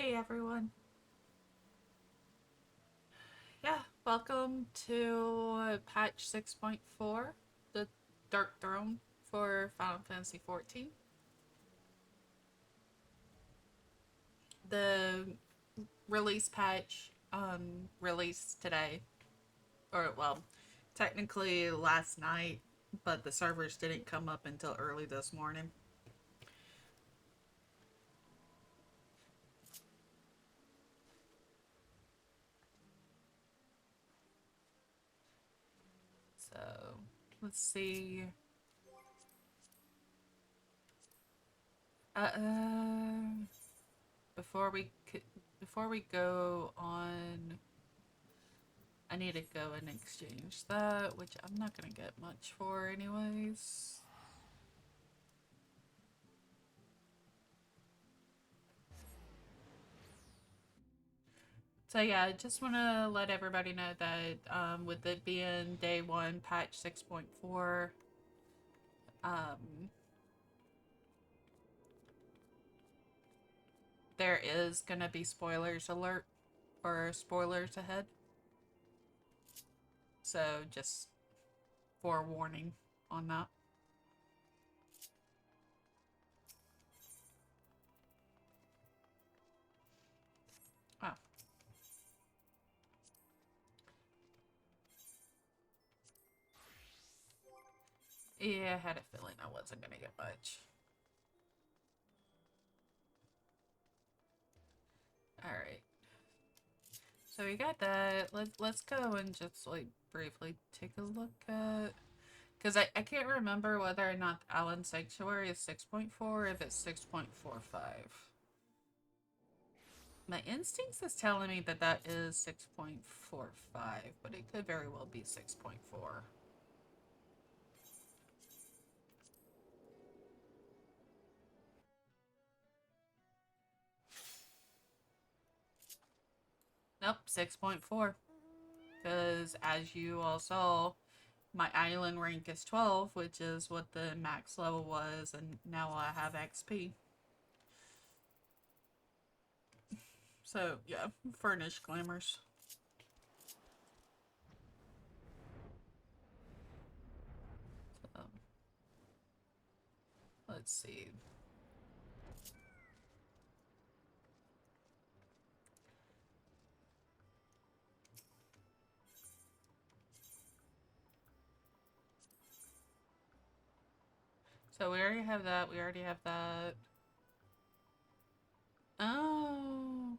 Hey everyone. Yeah, welcome to patch 6.4, the Dark Throne for Final Fantasy 14. The release patch released today, or well, technically last night, but the servers didn't come up until early this morning. So, let's see. Uh, before we before we go on, I need to go and exchange that, which I'm not gonna get much for anyways. So yeah, I just want to let everybody know that with it being day one, patch 6.4, there is gonna be spoilers alert or spoilers ahead. So just forewarning on that. Oh. Yeah, I had a feeling I wasn't gonna get much. Alright. So we got that. Let's go and just like briefly take a look at, because I can't remember whether or not Allen Sanctuary is 6.4 or if it's 6.45. My instincts is telling me that that is 6.45, but it could very well be 6.4. Nope, 6.4. Because as you all saw, my island rank is 12, which is what the max level was, and now I have XP. So, yeah, furnished glamours. Let's see. So we already have that. We already have that. Oh.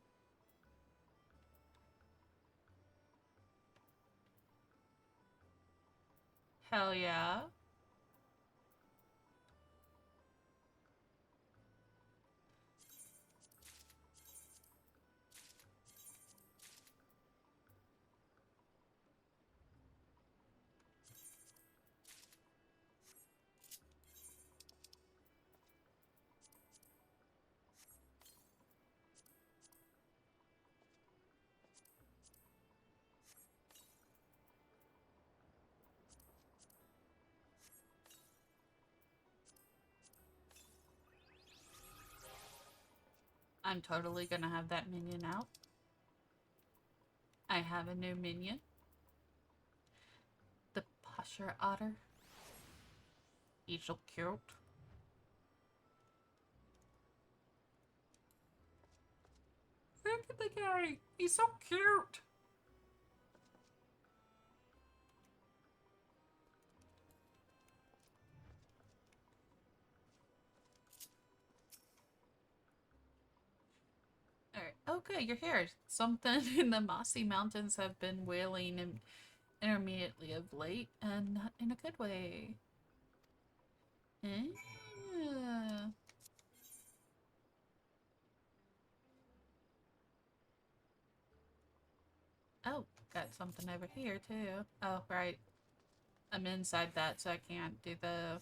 Hell yeah. I'm totally gonna have that minion out. I have a new minion. The Posher Otter. He's so cute. Look at the guy. He's so cute. Alright. Okay, you're here. Something in the Mossy Mountains have been wailing intermittently of late, and not in a good way. Ah. Oh, got something over here too. Oh, right. I'm inside that, so I can't do the...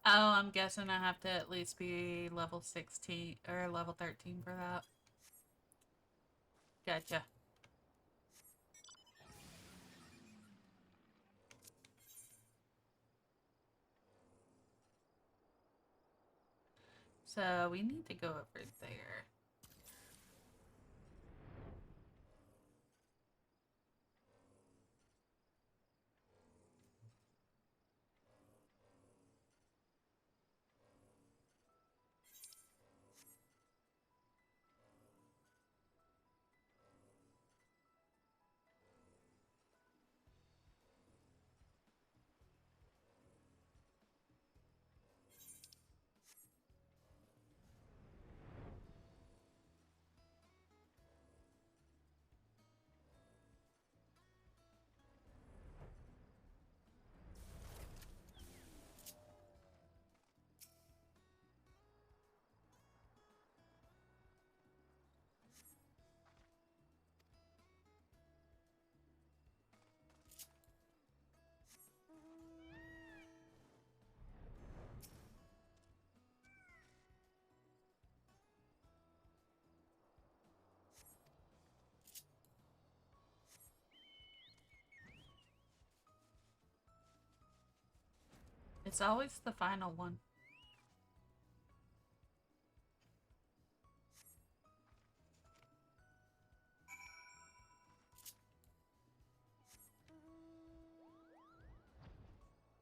Oh, I'm guessing I have to at least be level 16 or level 13 for that. Gotcha. So we need to go over there. It's always the final one.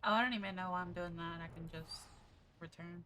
Oh, I don't even know why I'm doing that. I can just return.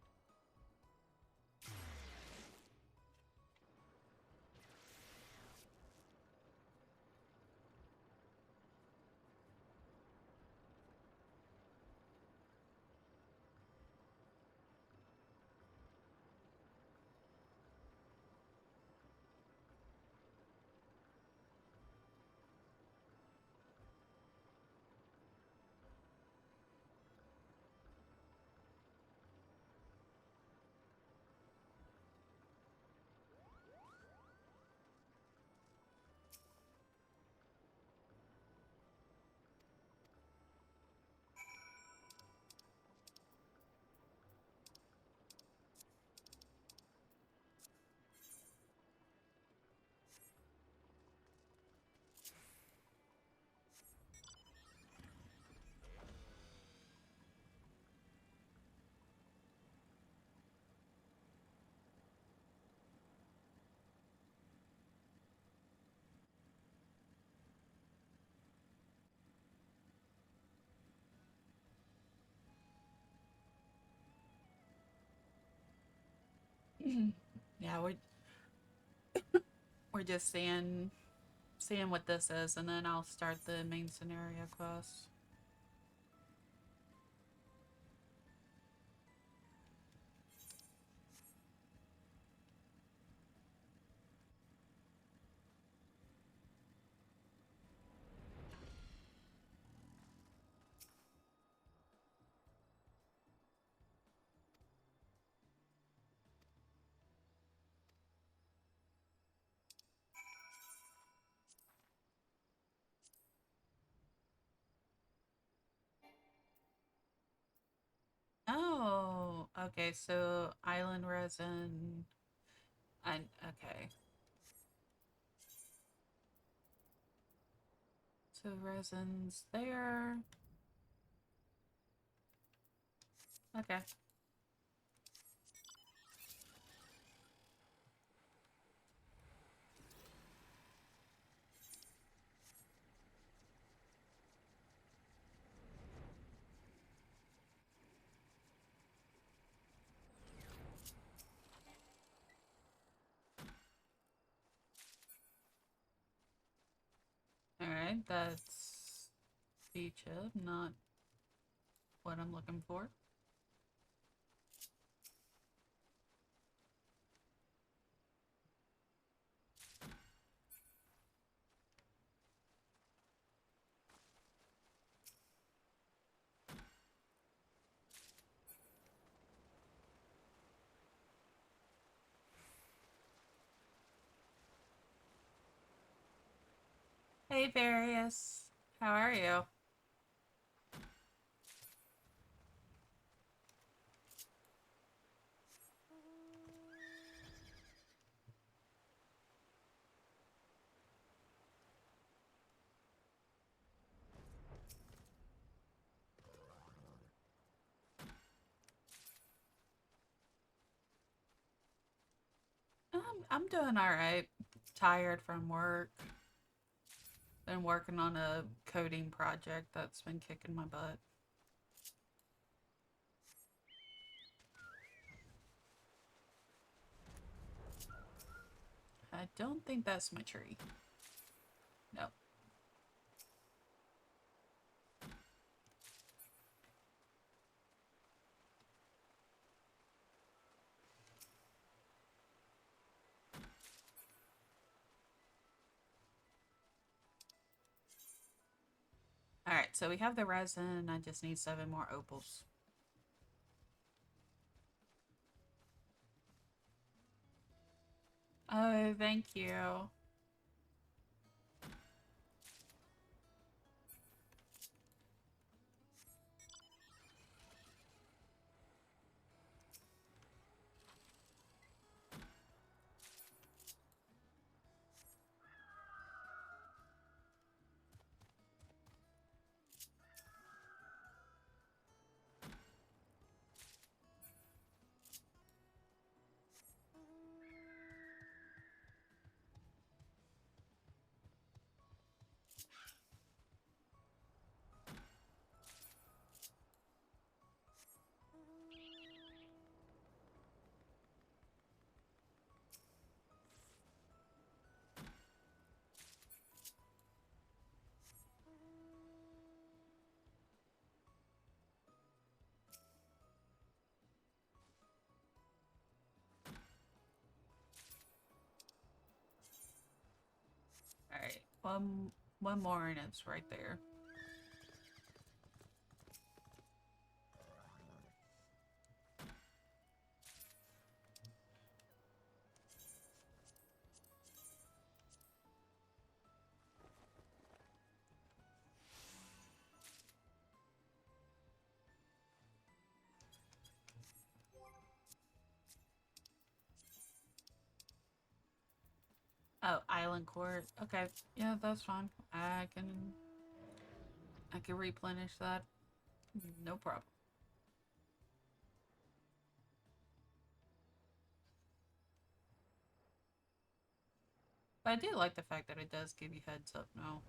Yeah, we're just seeing what this is, and then I'll start the main scenario quest. Oh, okay. So island resin. Okay. So resin's there. Okay. All right. That's beachhead, not what I'm looking for. Hey, Various. How are you? I'm doing all right. Tired from work. Been working on a coding project that's been kicking my butt. I don't think that's my tree. No. Alright, so we have the resin. I just need 7 more opals. Oh, thank you. Alright, one more and it's right there. Oh, island court. Okay, yeah, that's fine. I can replenish that. No problem. But I do like the fact that it does give you heads up now.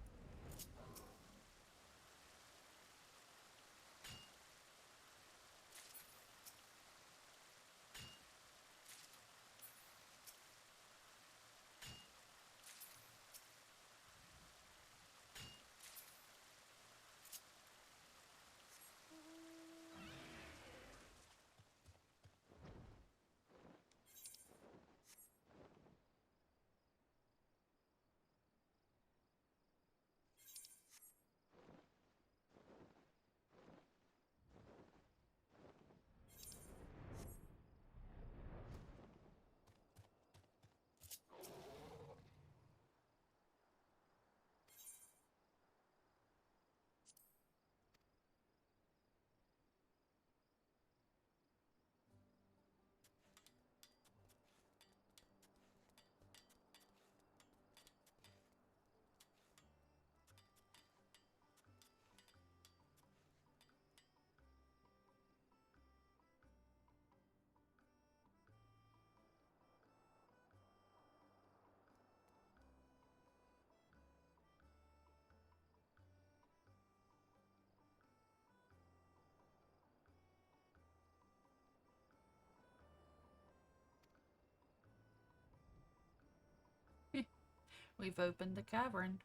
We've opened the cavern.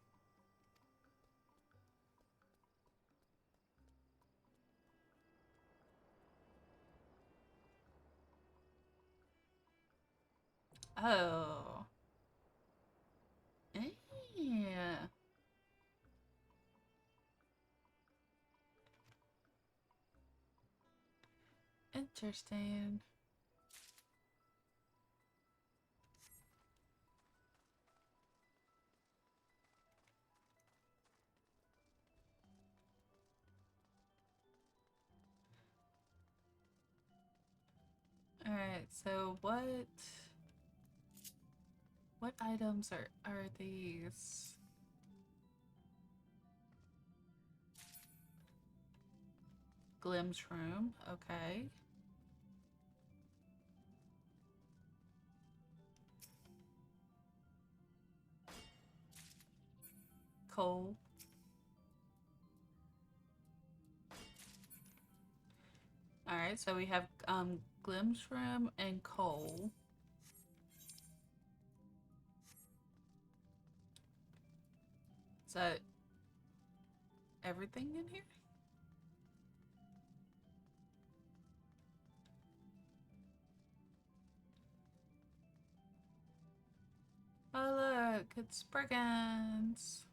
Oh. Yeah. Interesting. Alright, so what items are these? Glim's room, okay. coal. Alright, so we have Glimshrim and coal. Is that everything in here? Oh look, it's brigands.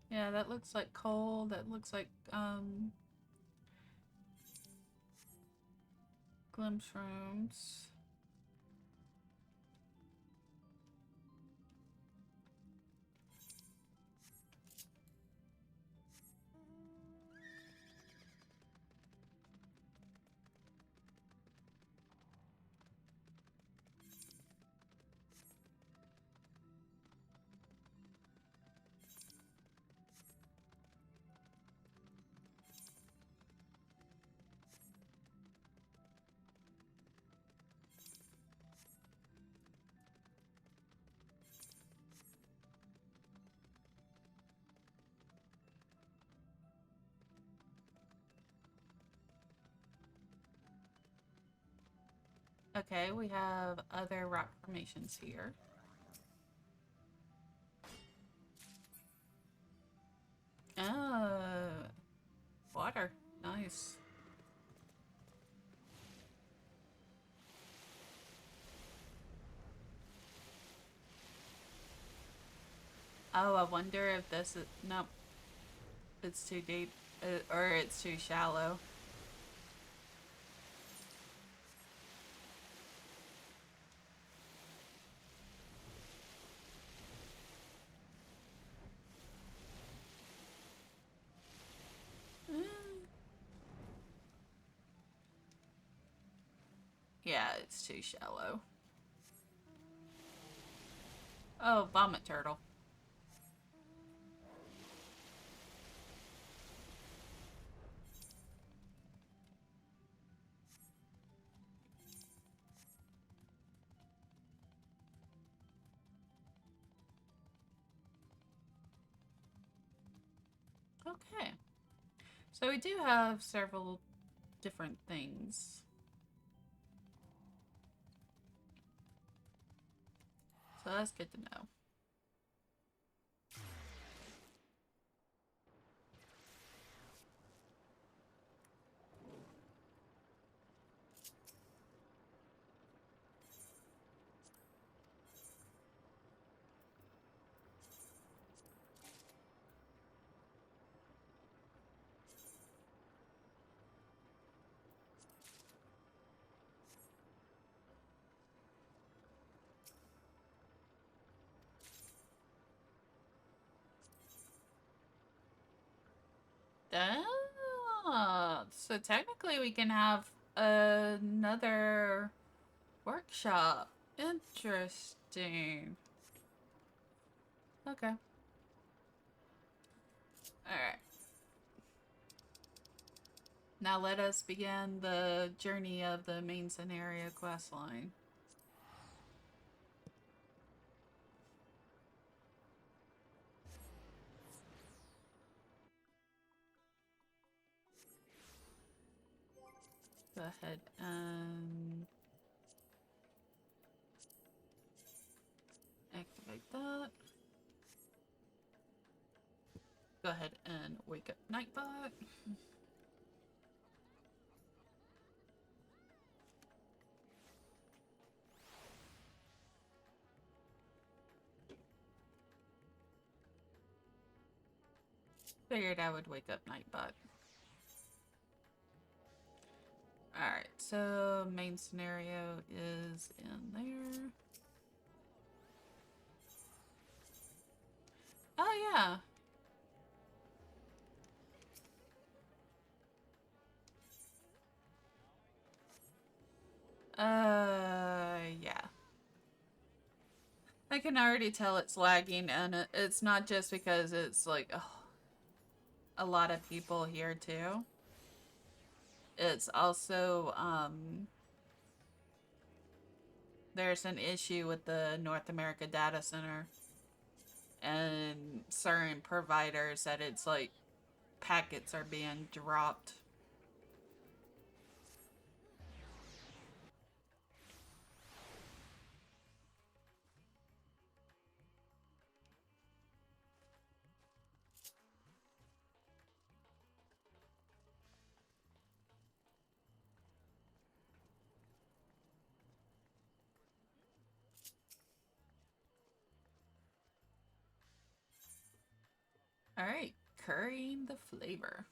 Yeah, that looks like coal. That looks like Glimshrooms. Okay, we have other rock formations here. Oh, water. Nice. Oh, I wonder if this is... Nope. It's too deep. Or it's too shallow. Yeah, it's too shallow. Oh, vomit turtle. Okay. So we do have several different things. So that's good to know. So technically we can have another workshop. Interesting. Okay. Alright. Now let us begin the journey of the main scenario questline. Go ahead and activate that. Go ahead and wake up Nightbot. Figured I would wake up Nightbot. Alright, so main scenario is in there. Oh, yeah. Yeah. I can already tell it's lagging, and it's not just because it's like a lot of people here too. It's also there's an issue with the North America data center and certain providers that it's like packets are being dropped. All right, currying the flavor.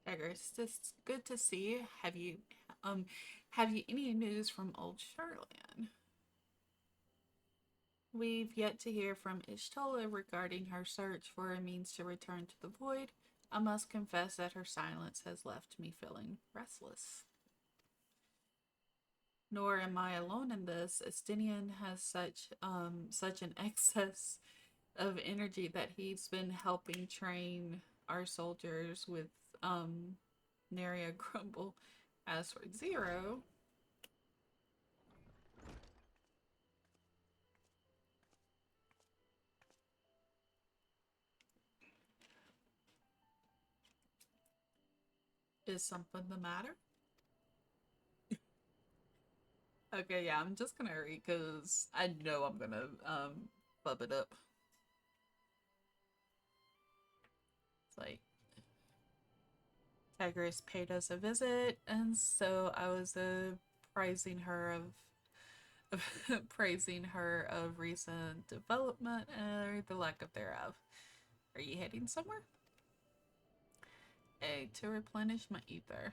Tygress, it's good to see you. Um have you any news from old Charlotte? We've yet to hear from Ishtola regarding her search for a means to return to the void. I must confess that her silence has left me feeling restless. Nor am I alone in this. Estinian has such an excess of energy that he's been helping train our soldiers with nary a grumble. As for Zero, is something the matter? Okay, yeah, I'm just gonna read because I know I'm gonna bub it up. It's like Tygress paid us a visit, and so I was praising her praising her of recent development or the lack of thereof. Are you heading somewhere? A to replenish my ether.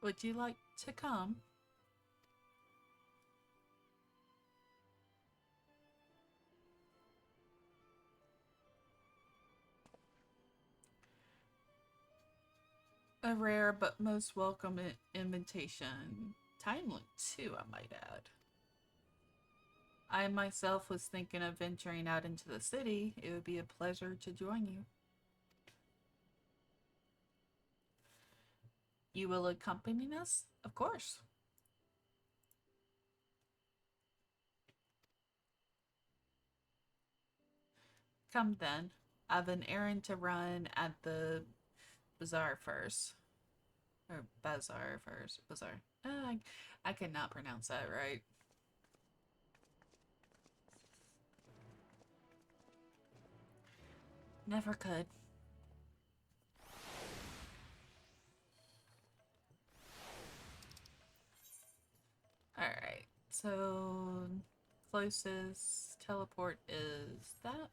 Would you like to come? A rare but most welcome invitation. Timely, too, I might add. I myself was thinking of venturing out into the city. It would be a pleasure to join you. You will accompany us? Of course. Come then. I've an errand to run at the bazaar first. Or bazaar first. Bazaar. I cannot pronounce that right. Never could. Alright. So, closest teleport is that.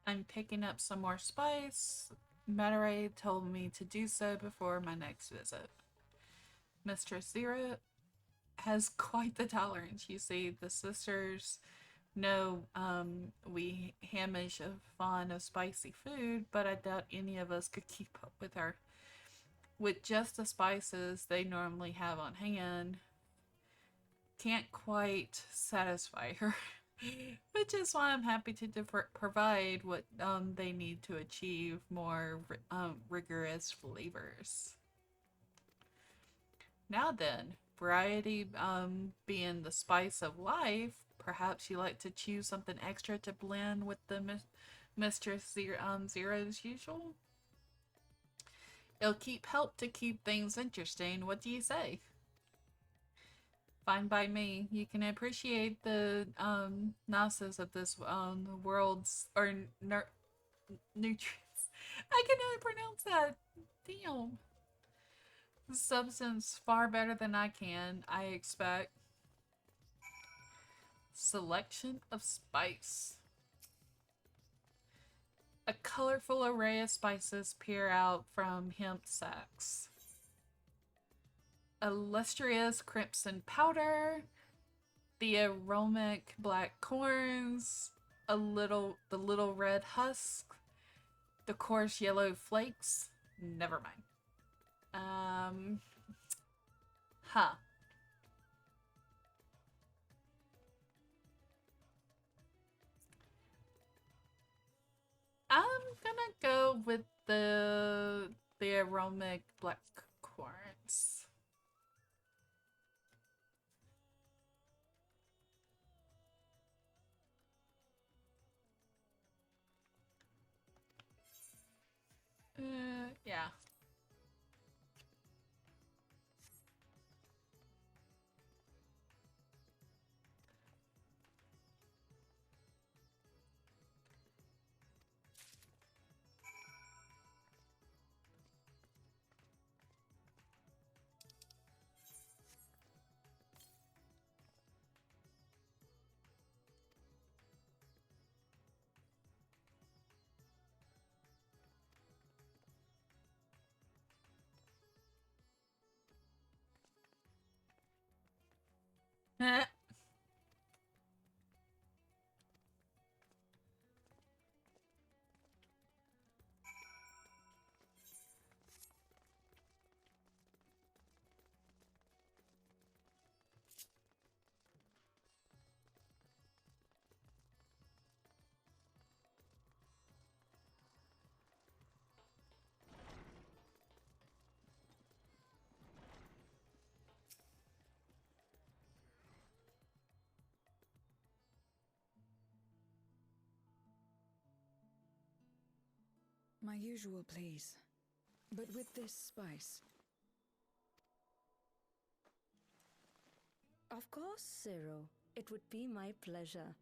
I'm picking up some more spice. Matarey told me to do so before my next visit. Mistress Zira has quite the tolerance. You see, the sisters know we Hamish are fond of spicy food, but I doubt any of us could keep up with her. With just the spices they normally have on hand, can't quite satisfy her. Which is why I'm happy to provide what they need to achieve more rigorous flavors. Now then, variety being the spice of life, perhaps you like to choose something extra to blend with the Mistress Zero's usual? It'll help to keep things interesting. What do you say? Fine by me. You can appreciate the niceness of this world's or nutrients. I cannot pronounce that. Damn. Substance far better than I can, I expect. Selection of spice. A colorful array of spices peer out from hemp sacks. A lustrous crimson powder, the aromatic black corns, the little red husk, the coarse yellow flakes. Never mind. Huh. I'm gonna go with the aromatic black corns. Yeah. My usual, please. But with this spice. Of course, Zero. It would be my pleasure.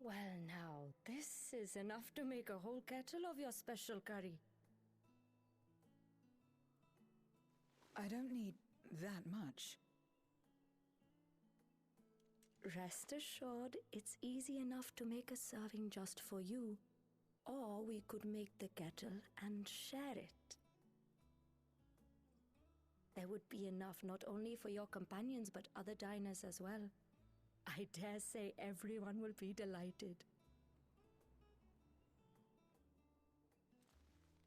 Well now, this is enough to make a whole kettle of your special curry. I don't need that much. Rest assured, it's easy enough to make a serving just for you. Or we could make the kettle and share it. There would be enough not only for your companions but other diners as well. I dare say everyone will be delighted.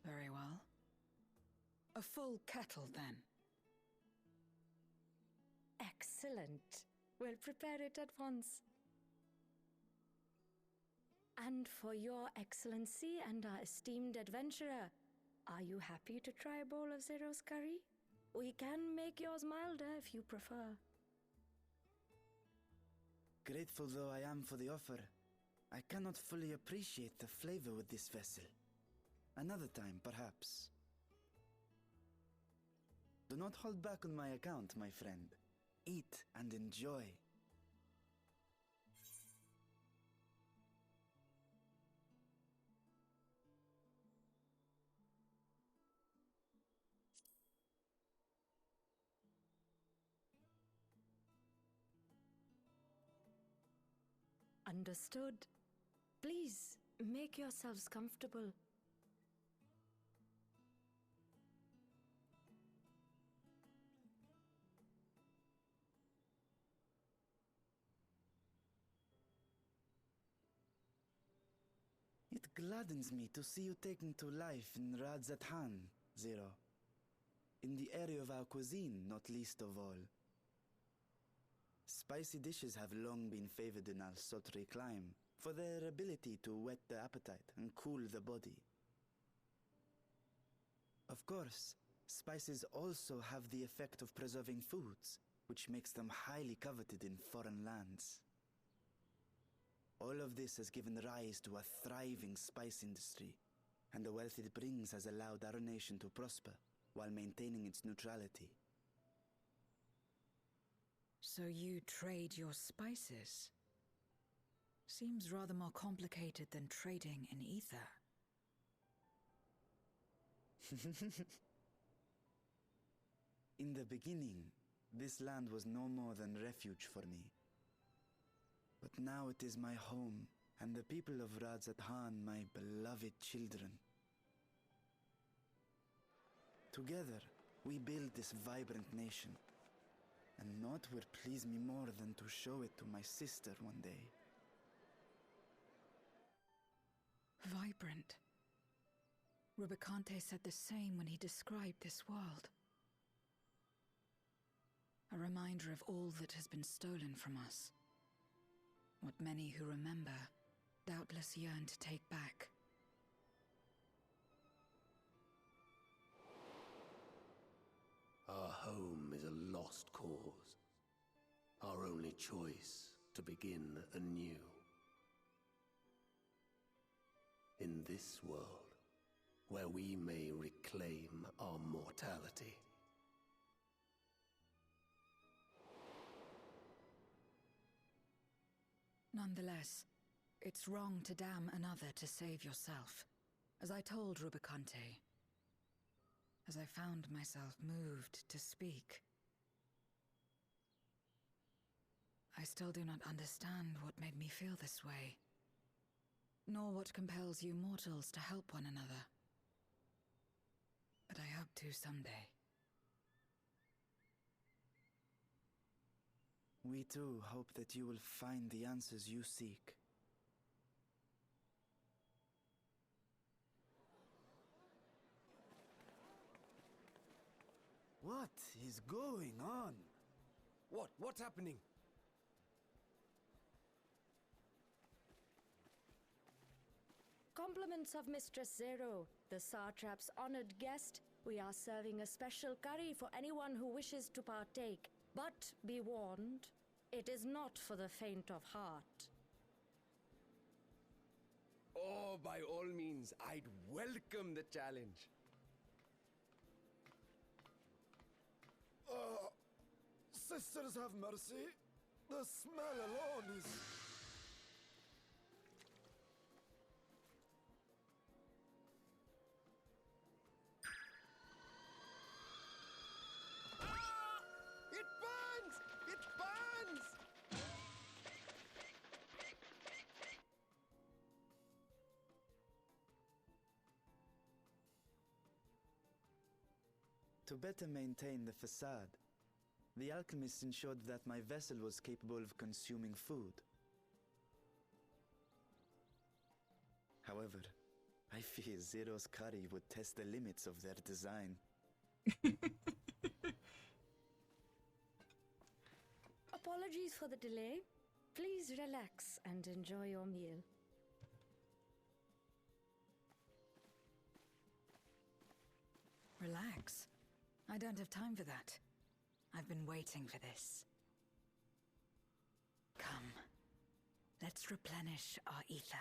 Very well. A full kettle, then. Excellent. We'll prepare it at once. And for your excellency and our esteemed adventurer, are you happy to try a bowl of Zero's curry? We can make yours milder if you prefer. Grateful though I am for the offer, I cannot fully appreciate the flavor with this vessel. Another time, perhaps. Do not hold back on my account, my friend. Eat and enjoy. Understood. Please, make yourselves comfortable. It gladdens me to see you taking to life in Radzathan, Zero. In the area of our cuisine, not least of all. Spicy dishes have long been favored in our sultry clime for their ability to whet the appetite and cool the body. Of course, spices also have the effect of preserving foods, which makes them highly coveted in foreign lands. All of this has given rise to a thriving spice industry, and the wealth it brings has allowed our nation to prosper while maintaining its neutrality. So you trade your spices? Seems rather more complicated than trading in ether. In the beginning, this land was no more than refuge for me. But now it is my home, and the people of Radzat-Han my beloved children. Together, we build this vibrant nation. And naught would please me more than to show it to my sister one day. Vibrant. Rubicante said the same when he described this world. A reminder of all that has been stolen from us. What many who remember doubtless yearn to take back. Our home is a lost cause. Our only choice to begin anew. In this world, where we may reclaim our mortality. Nonetheless, it's wrong to damn another to save yourself. As I told Rubicante, as I found myself moved to speak. I still do not understand what made me feel this way, nor what compels you mortals to help one another. But I hope to someday. We too hope that you will find the answers you seek. What is going on? What's happening? Compliments of Mistress Zero, the Satrap's honored guest. We are serving a special curry for anyone who wishes to partake. But be warned, it is not for the faint of heart. Oh, by all means, I'd welcome the challenge. Sisters have mercy. The smell alone is... It burns! It burns! To better maintain the facade, the alchemist ensured that my vessel was capable of consuming food. However, I fear Zero's curry would test the limits of their design. Apologies for the delay. Please relax and enjoy your meal. Relax. I don't have time for that. I've been waiting for this. Come, let's replenish our ether.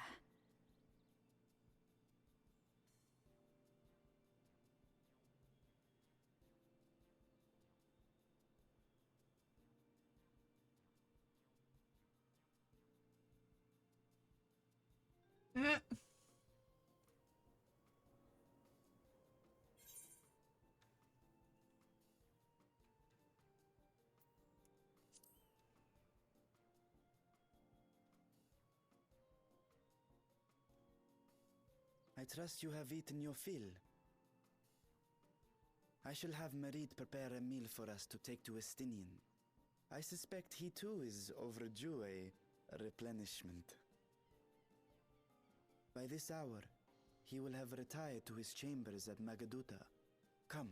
I trust you have eaten your fill. I shall have Merid prepare a meal for us to take to Estinian. I suspect he too is overdue a replenishment. By this hour, he will have retired to his chambers at Magaduta. Come,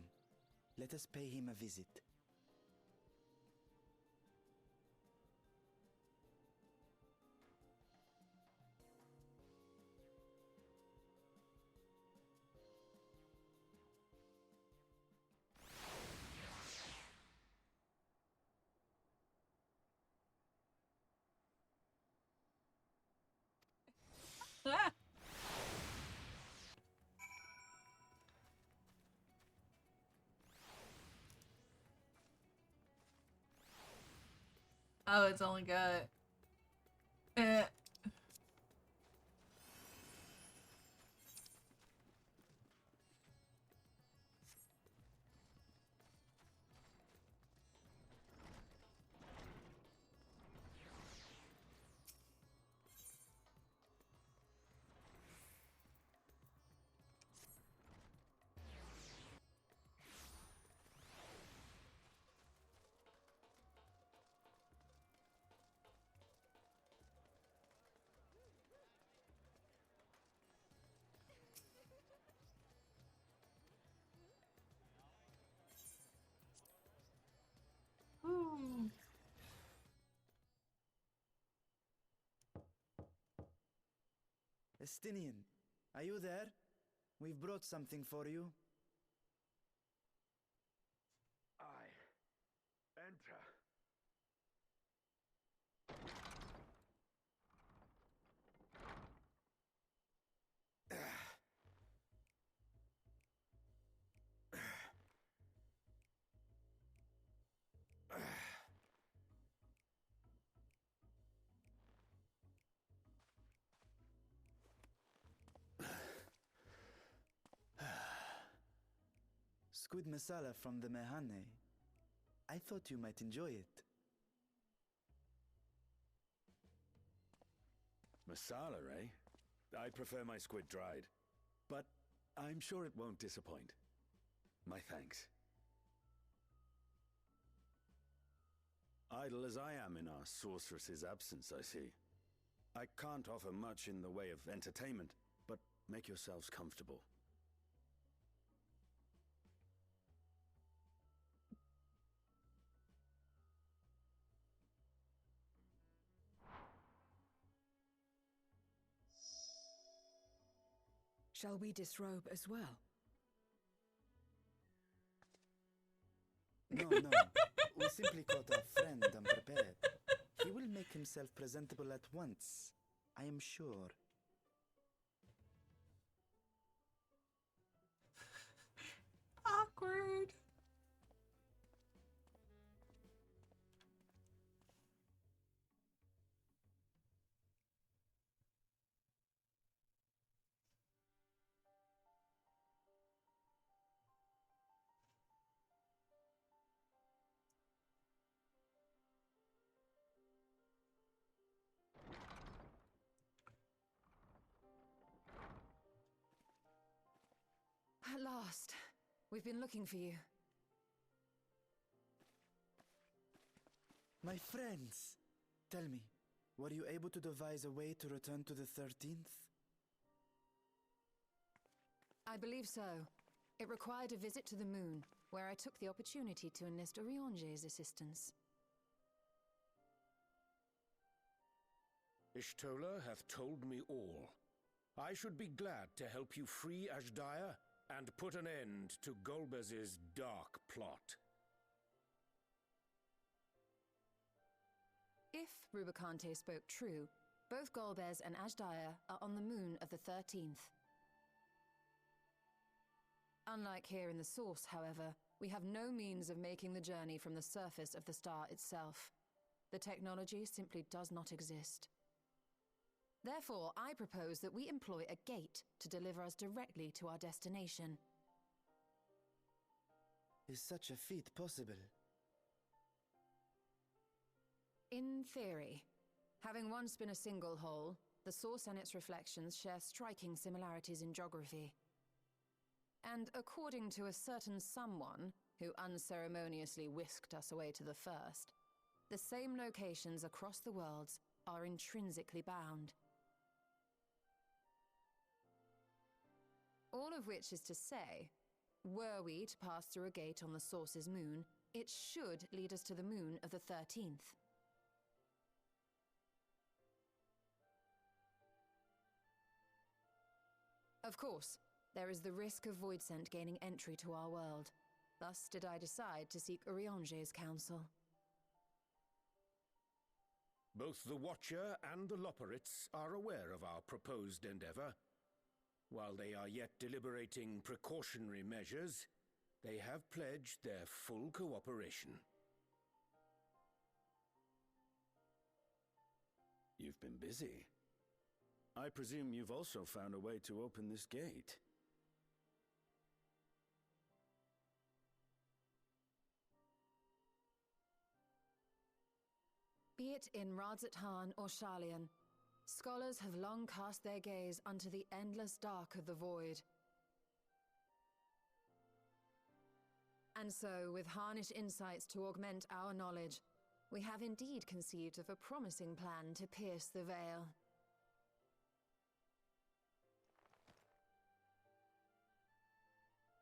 let us pay him a visit. Ah! Oh, it's only got... Eh. Ooh. Estinian, are you there? We've brought something for you. Enter. Squid masala from the Mehane. I thought you might enjoy it. Masala, eh? I prefer my squid dried. But I'm sure it won't disappoint. My thanks. Idle as I am in our sorceress's absence, I see. I can't offer much in the way of entertainment, but make yourselves comfortable. Shall we disrobe as well? No, no. We simply caught our friend unprepared. He will make himself presentable at once, I am sure. Awkward. At last. We've been looking for you. My friends, tell me, were you able to devise a way to return to the 13th? I believe so. It required a visit to the moon, where I took the opportunity to enlist Oriange's assistance. Ishtola hath told me all. I should be glad to help you free Ashdaya and put an end to Golbez's dark plot. If Rubicante spoke true, both Golbez and Ashdaya are on the moon of the 13th. Unlike here in the Source, however, we have no means of making the journey from the surface of the star itself. The technology simply does not exist. Therefore, I propose that we employ a gate to deliver us directly to our destination. Is such a feat possible? In theory. Having once been a single hole, the Source and its reflections share striking similarities in geography. And according to a certain someone who unceremoniously whisked us away to the first, the same locations across the worlds are intrinsically bound. All of which is to say, were we to pass through a gate on the Source's moon, it should lead us to the moon of the 13th. Of course, there is the risk of Voidsent gaining entry to our world. Thus did I decide to seek Oriange's counsel. Both the Watcher and the Loporrits are aware of our proposed endeavor. While they are yet deliberating precautionary measures, they have pledged their full cooperation. you've been busy. I presume you've also found a way to open this gate. Be it in Radzat-Han or Sharlayan, scholars have long cast their gaze unto the endless dark of the void. And so, with harnish insights to augment our knowledge, we have indeed conceived of a promising plan to pierce the veil.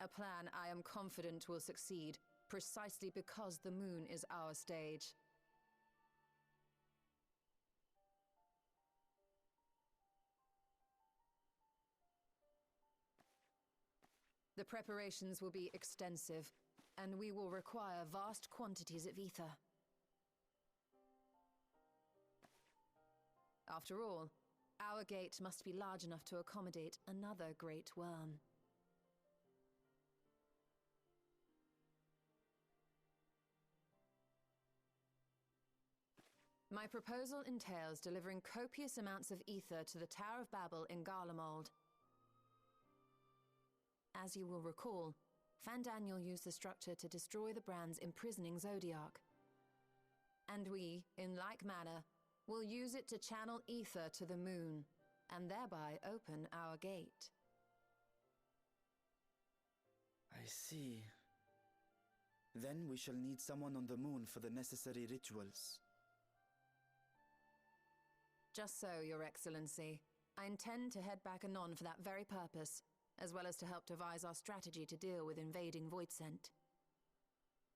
A plan I am confident will succeed, precisely because the moon is our stage. The preparations will be extensive, and we will require vast quantities of ether. After all, our gate must be large enough to accommodate another great worm. My proposal entails delivering copious amounts of ether to the Tower of Babel in Garlemald. As you will recall, Fandaniel used the structure to destroy the Brand's imprisoning Zodiac. And we, in like manner, will use it to channel ether to the moon, and thereby open our gate. I see. Then we shall need someone on the moon for the necessary rituals. Just so, Your Excellency. I intend to head back anon for that very purpose, as well as to help devise our strategy to deal with invading Voidsent.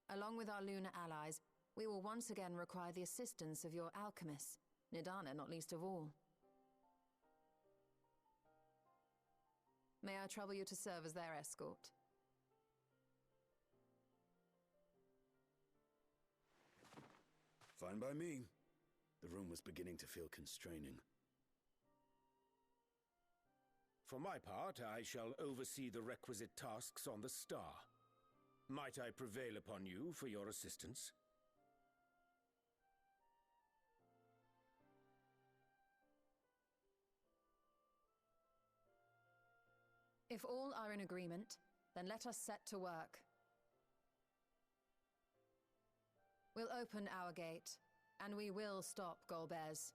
Along with our lunar allies, we will once again require the assistance of your alchemists, Nidana not least of all. May I trouble you to serve as their escort? Fine by me. The room was beginning to feel constraining. For my part, I shall oversee the requisite tasks on the star. Might I prevail upon you for your assistance? If all are in agreement, then let us set to work. We'll open our gate, and we will stop Golbez.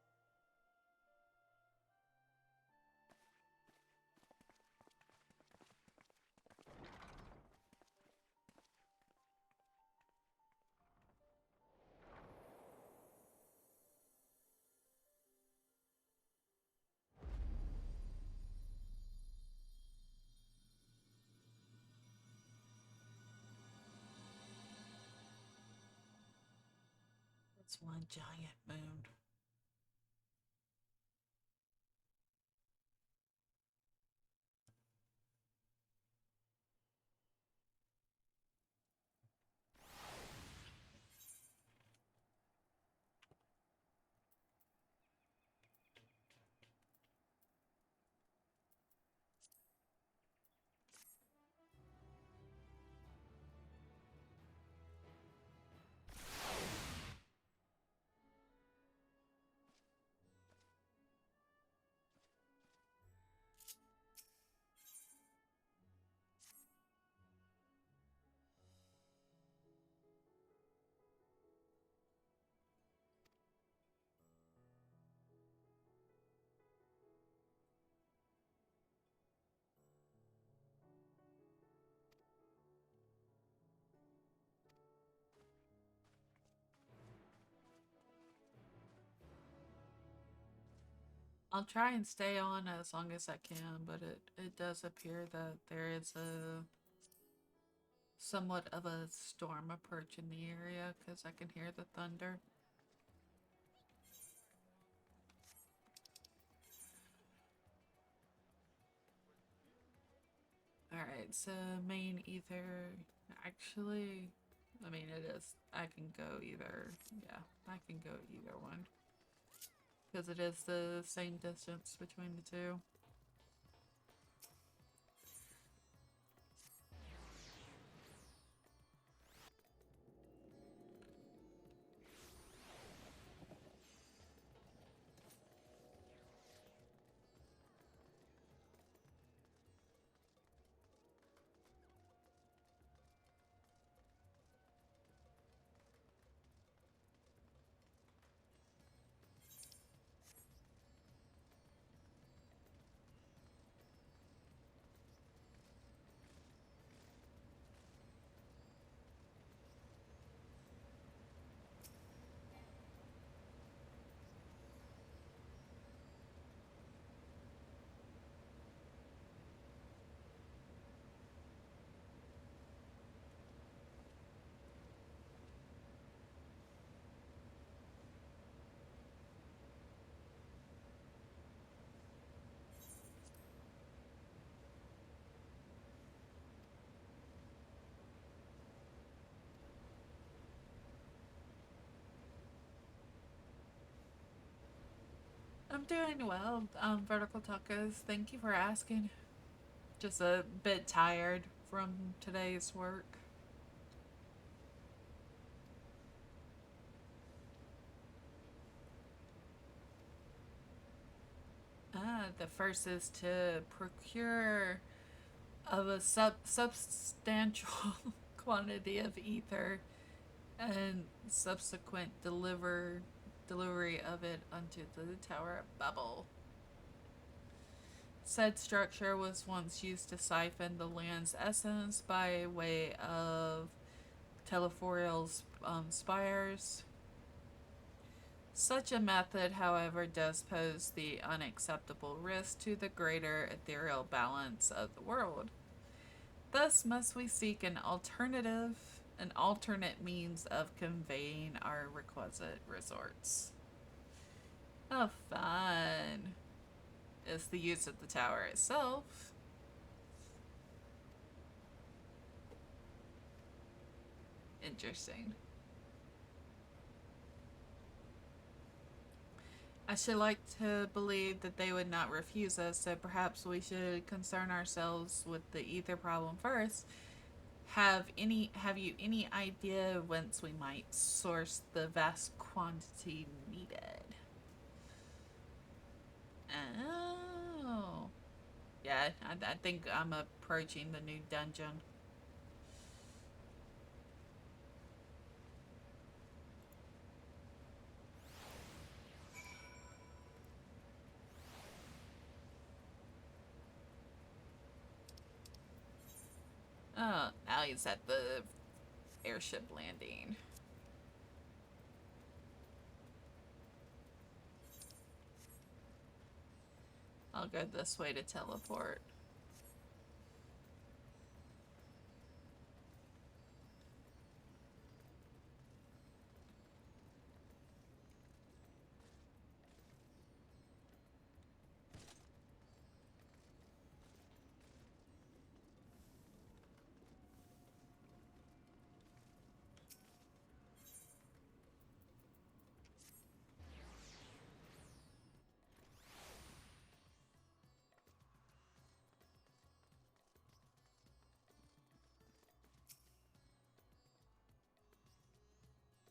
It's one giant moon. I'll try and stay on as long as I can, but it does appear that there is a somewhat of a storm approaching the area because I can hear the thunder. Alright, so main ether. Actually, I mean, it is. I can go either. Yeah, I can go either one. Because it is the same distance between the two. doing well, Vertical Tacos. Thank you for asking. Just a bit tired from today's work. The first is to procure of a substantial quantity of ether and subsequent delivery of it unto the Tower of Babel. Said structure was once used to siphon the land's essence by way of telephorial spires. Such a method, however, does pose the unacceptable risk to the greater ethereal balance of the world. Thus must we seek an alternate means of conveying our requisite resorts. Oh, fun. Is the use of the tower itself. Interesting. I should like to believe that they would not refuse us, so perhaps we should concern ourselves with the ether problem first. Have you any idea whence we might source the vast quantity needed? Oh. Yeah, I think I'm approaching the new dungeon. Oh, now he's at the airship landing. I'll go this way to teleport.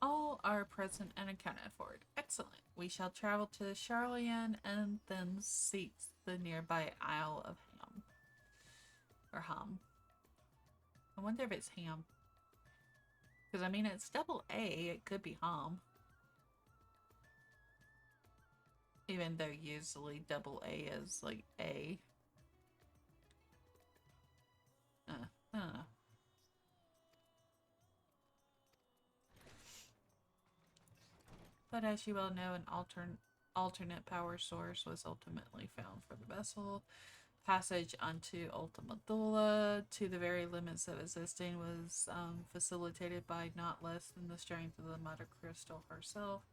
All are present and accounted for. Excellent. We shall travel to Charlian and then seek the nearby Isle of Ham. Or Ham. I wonder if it's Ham. Because, I mean, it's double A. It could be Ham. Even though usually double A is, like, A. I don't know. But as you well know, an alternate power source was ultimately found for the vessel. Passage onto Ultima Thule to the very limits of existing was facilitated by not less than the strength of the Mother Crystal herself.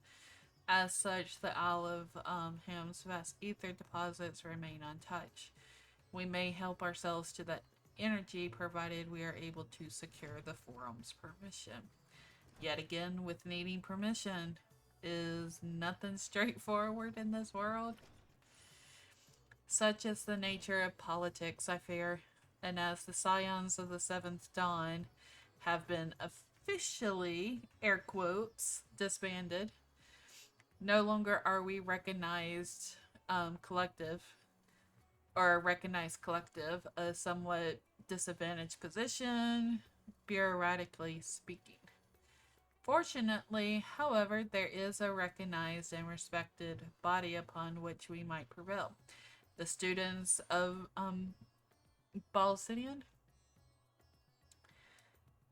As such, the Isle of Ham's vast ether deposits remain untouched. We may help ourselves to that energy provided we are able to secure the forum's permission. Yet again, with needing permission, is nothing straightforward in this world. Such is the nature of politics, I fear, and as the Scions of the Seventh Dawn have been officially, air quotes, disbanded, no longer are we recognized collective, a somewhat disadvantaged position, bureaucratically speaking. Fortunately, however, there is a recognized and respected body upon which we might prevail. The students of Balsidian.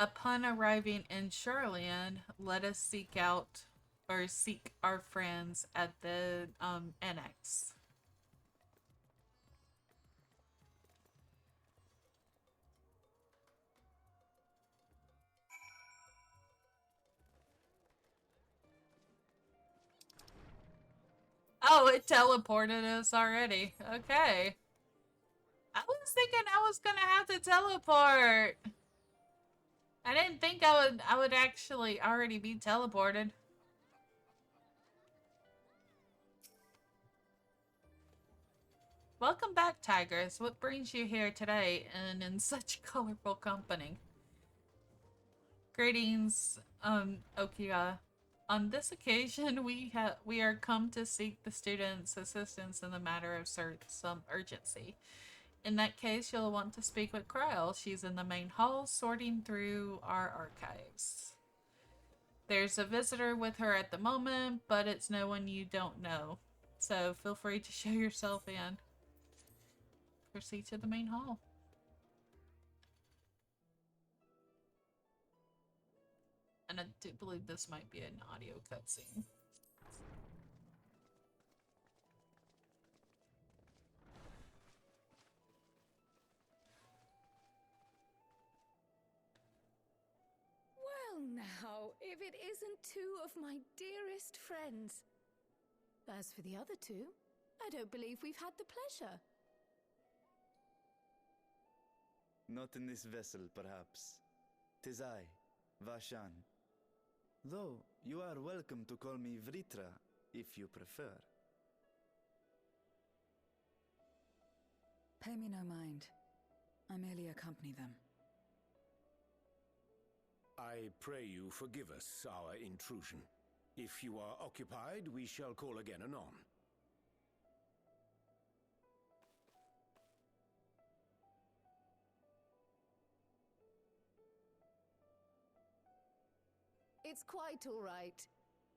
Upon arriving in Charlian, let us seek our friends at the Enix. Oh, it teleported us already. Okay. I was thinking I was gonna have to teleport. I didn't think I would actually already be teleported. Welcome back, Tygress. What brings you here today and in such colorful company? Greetings, Okia. On this occasion, we are come to seek the students' assistance in the matter of some urgency. In that case, you'll want to speak with Kryle. She's in the main hall sorting through our archives. There's a visitor with her at the moment, but it's no one you don't know. So feel free to show yourself in. Proceed to the main hall. And I do believe this might be an audio cutscene. Well now, if it isn't two of my dearest friends. As for the other two, I don't believe we've had the pleasure. Not in this vessel, perhaps. 'Tis I, Vashan. Though, you are welcome to call me Vritra, if you prefer. Pay me no mind. I merely accompany them. I pray you forgive us our intrusion. If you are occupied, we shall call again anon. It's quite all right.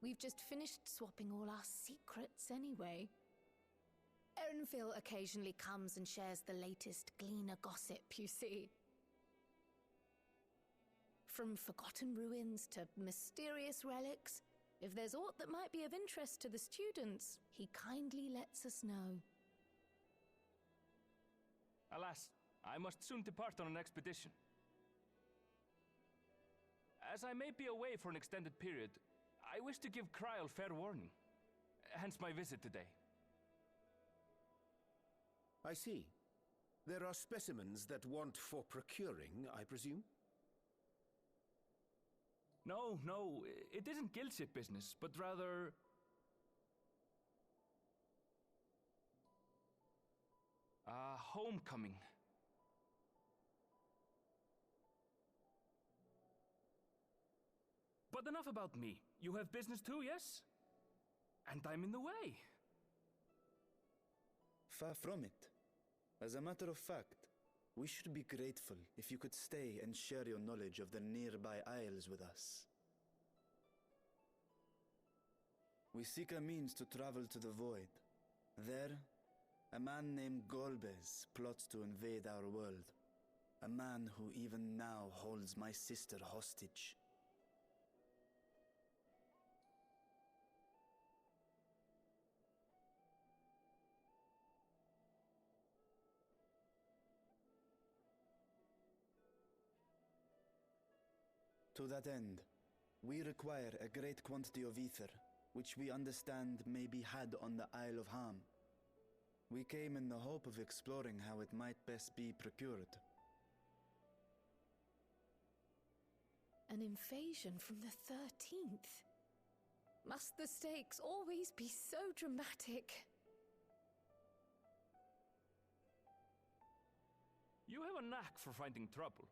We've just finished swapping all our secrets anyway. Erenville occasionally comes and shares the latest Gleaner gossip, you see. From forgotten ruins to mysterious relics, if there's aught that might be of interest to the students, he kindly lets us know. Alas, I must soon depart on an expedition. As I may be away for an extended period, I wish to give Kryle fair warning. Hence my visit today. I see. There are specimens that want for procuring, I presume? No, it isn't guildship business, but rather... homecoming. But enough about me. You have business too, yes? And I'm in the way. Far from it. As a matter of fact, we should be grateful if you could stay and share your knowledge of the nearby isles with us. We seek a means to travel to the Void. There, a man named Golbez plots to invade our world. A man who even now holds my sister hostage. To that end, we require a great quantity of ether, which we understand may be had on the Isle of Ham. We came in the hope of exploring how it might best be procured. An invasion from the 13th? Must the stakes always be so dramatic? You have a knack for finding trouble.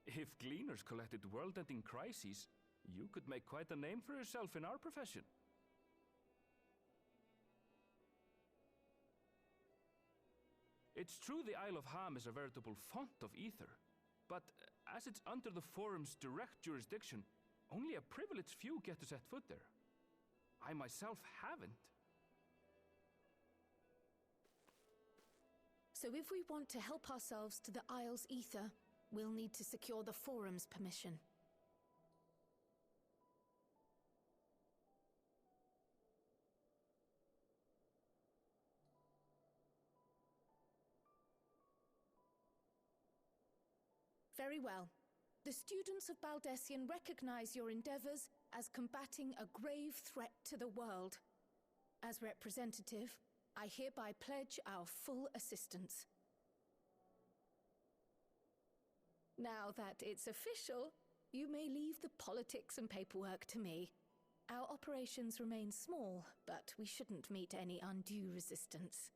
If Gleaners collected world-ending crises, you could make quite a name for yourself in our profession. It's true the Isle of Ham is a veritable font of ether, but as it's under the Forum's direct jurisdiction, only a privileged few get to set foot there. I myself haven't. So if we want to help ourselves to the Isle's ether, we'll need to secure the Forum's permission. Very well. The students of Baldessian recognize your endeavors as combating a grave threat to the world. As representative, I hereby pledge our full assistance. Now that it's official, you may leave the politics and paperwork to me. Our operations remain small, but we shouldn't meet any undue resistance.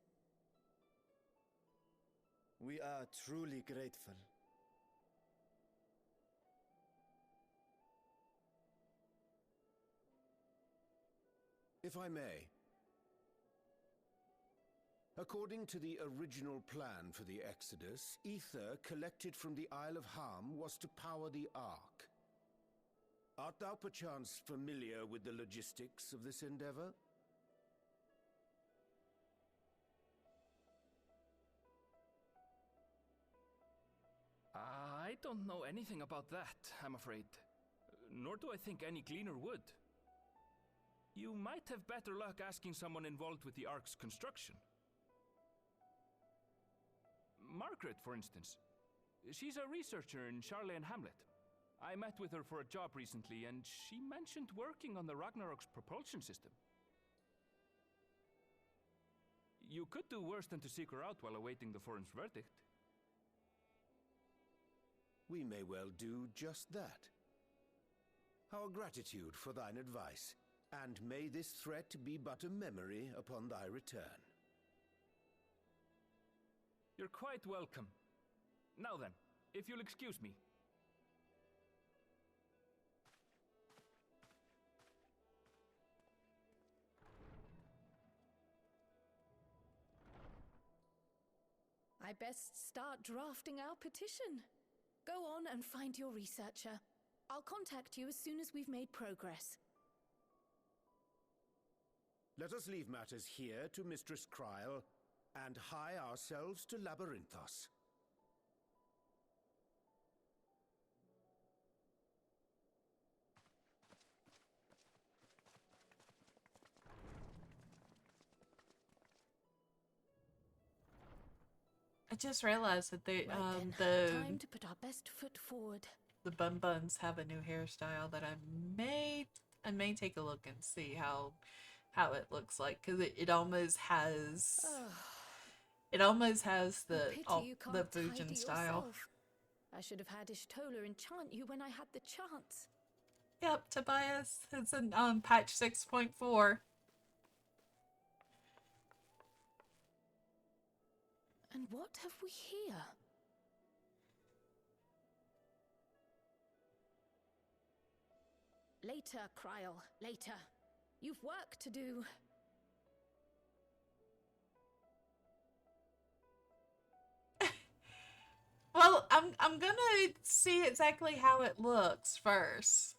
We are truly grateful. If I may. According to the original plan for the Exodus, ether collected from the Isle of Harm was to power the Ark. Art thou perchance familiar with the logistics of this endeavor? I don't know anything about that, I'm afraid. Nor do I think any cleaner would. You might have better luck asking someone involved with the Ark's construction. Margaret, for instance. She's a researcher in Charley and Hamlet. I met with her for a job recently, and she mentioned working on the Ragnarok's propulsion system. You could do worse than to seek her out while awaiting the forum's verdict. We may well do just that. Our gratitude for thine advice, and may this threat be but a memory upon thy return. You're quite welcome. Now then, if you'll excuse me. I best start drafting our petition. Go on and find your researcher. I'll contact you as soon as we've made progress. Let us leave matters here to Mistress Kryl, and hie ourselves to Labyrinthos. I just realized that they Right then, time to put our best foot forward. the Bun Buns have a new hairstyle that I may take a look and see how it looks like, because it almost has the Fujian style. I should have had Ishtola enchant you when I had the chance. Yep, Tobias. It's in patch 6.4. And what have we here? Later, Kryl, later. You've work to do. Well, I'm gonna see exactly how it looks first,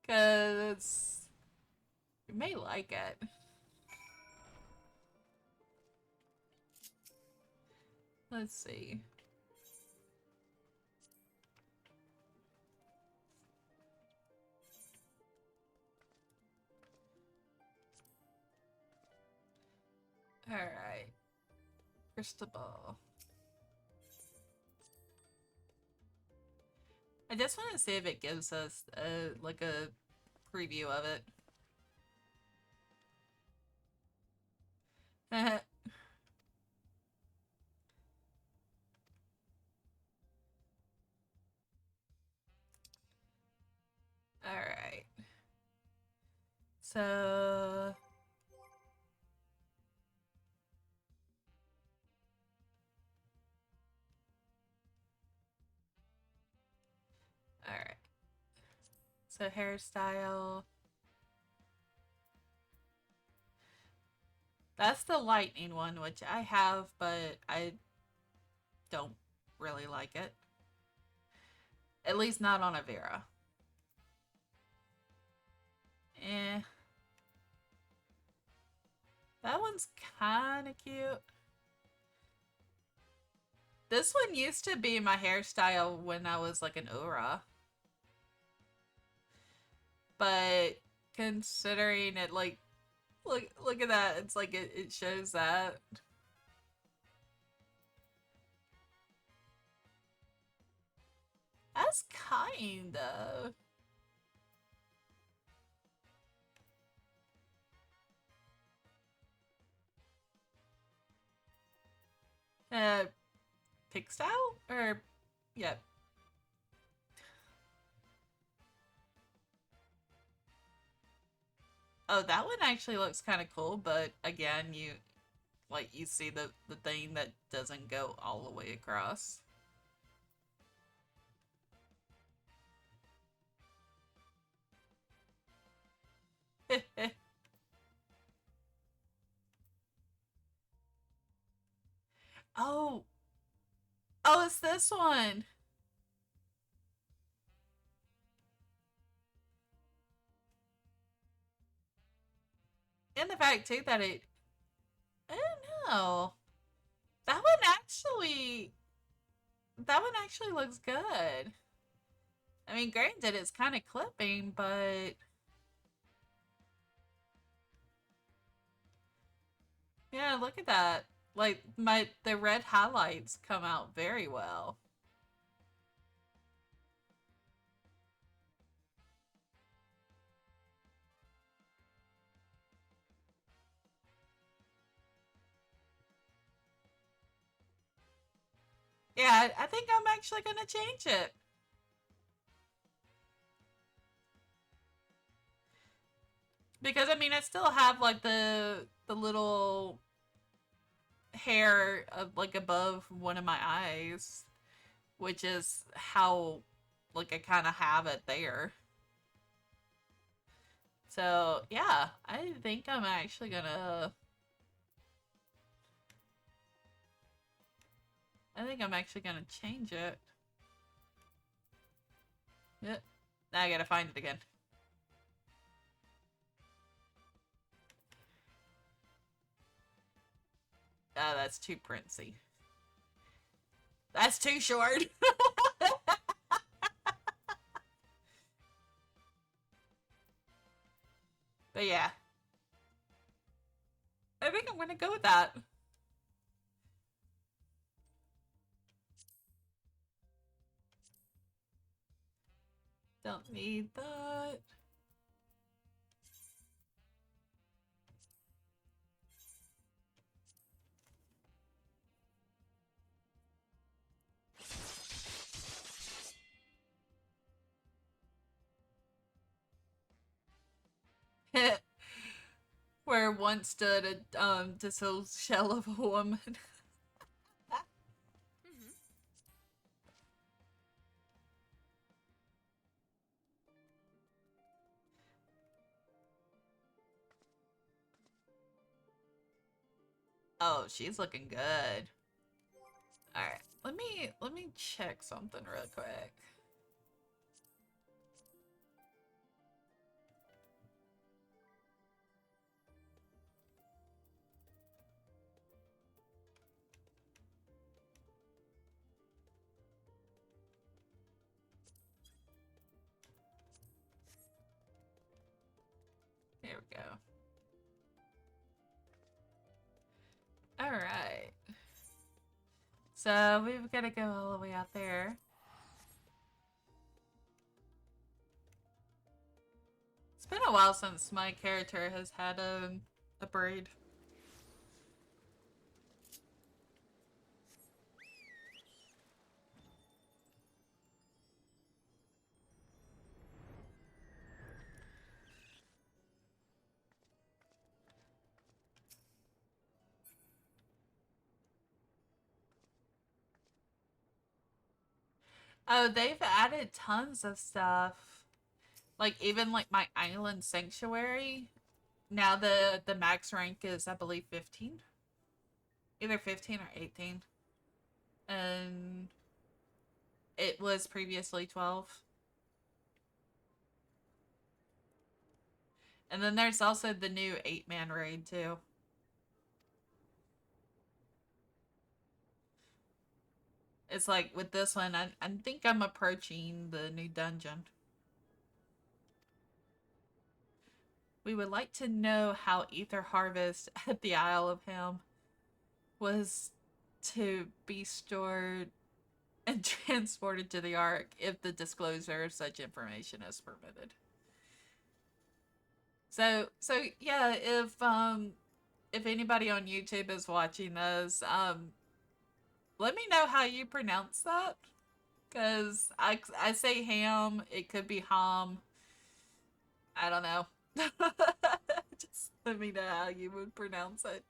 cause you may like it. Let's see. All right, crystal ball. I just want to see if it gives us like a preview of it. All right. So all right. So hairstyle. That's the lightning one, which I have, but I don't really like it. At least not on Avera. Eh. That one's kind of cute. This one used to be my hairstyle when I was like an Ura. But considering it, like, look at that. It's like it shows that. That's kind of. Pick style? Or, yeah. Oh, that one actually looks kind of cool, but again, you see the thing that doesn't go all the way across. Oh, oh, it's this one. And the fact too that I don't know. That one actually looks good. I mean, granted, it's kind of clipping, but yeah, look at that. Like the red highlights come out very well. Yeah, I think I'm actually gonna change it. Because I mean, I still have like the little hair of like above one of my eyes, which is how like I kind of have it there. So yeah, I think I'm actually gonna. I think I'm actually gonna change it. Yep. Now I gotta find it again. Oh, that's too princey. That's too short. But yeah. I think I'm gonna go with that. Don't need that. Where once stood a dissolved shell of a woman. Oh, she's looking good. Alright, let me check something real quick. Here we go. Alright. So we've got to go all the way out there. It's been a while since my character has had a braid. Oh, they've added tons of stuff. Like even like my island sanctuary. Now the max rank is I believe 15. Either 15 or 18. And it was previously 12. And then there's also the new 8-man raid too. It's like with this one, I think I'm approaching the new dungeon. We would like to know how Ether Harvest at the Isle of Him was to be stored and transported to the Ark if the disclosure of such information is permitted. So yeah, if anybody on YouTube is watching this, let me know how you pronounce that. Because I say ham, it could be ham. I don't know. Let me know how you would pronounce it.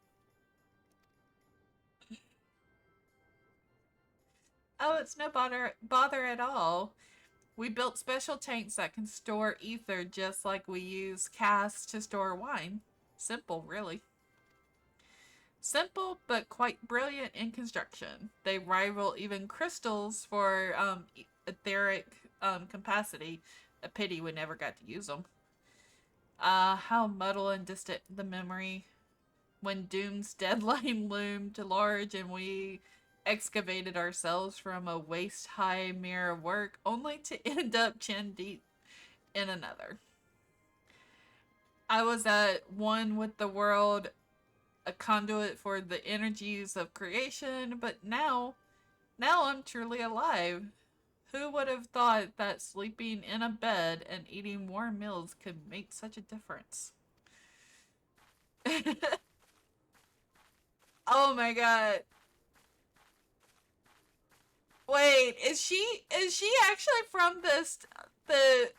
Oh, it's no bother at all. We built special tanks that can store ether just like we use casks to store wine. Simple, really. Simple, but quite brilliant in construction. They rival even crystals for etheric capacity. A pity we never got to use them. How muddled and distant the memory when Doom's deadline loomed large and we excavated ourselves from a waist-high mirror of work only to end up chin deep in another. I was at one with the world, a conduit for the energies of creation, but now I'm truly alive. Who would have thought that sleeping in a bed and eating warm meals could make such a difference? Oh my god. Wait, is she actually from the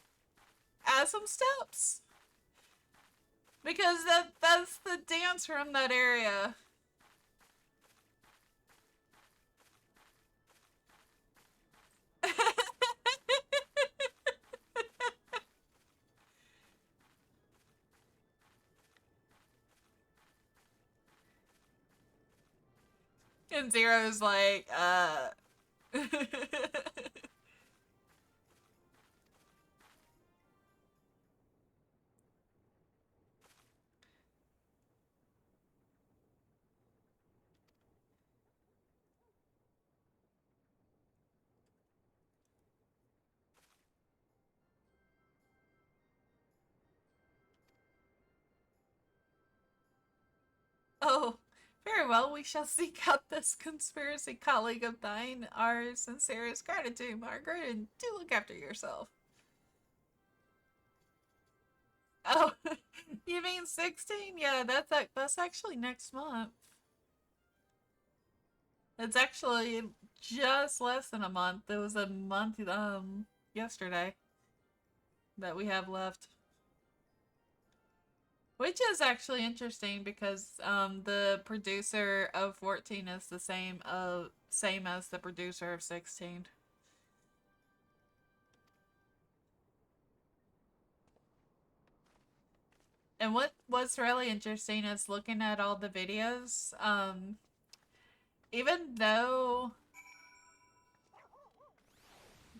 Asum Steppes? Because that's the dance from that area. And Zero's like, oh, very well, we shall seek out this conspiracy colleague of thine. Our sincerest gratitude, Margaret, and do look after yourself. Oh, you mean 16? Yeah, that's actually next month. It's actually just less than a month. It was a month yesterday that we have left. Which is actually interesting because the producer of 14 is the same as the producer of 16. And what's really interesting is looking at all the videos, even though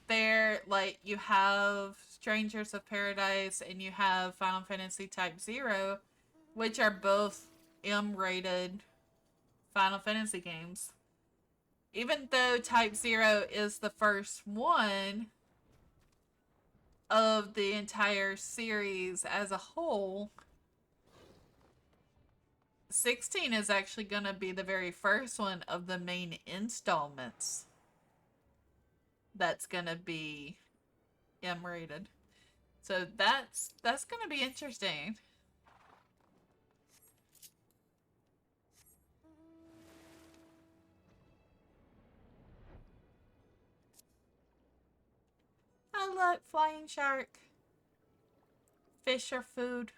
they're like, you have Strangers of Paradise and you have Final Fantasy Type 0, which are both M-rated Final Fantasy games. Even though Type 0 is the first one of the entire series as a whole, 16 is actually going to be the very first one of the main installments that's going to be M-rated. So that's going to be interesting. Oh look, flying shark. Fish are food.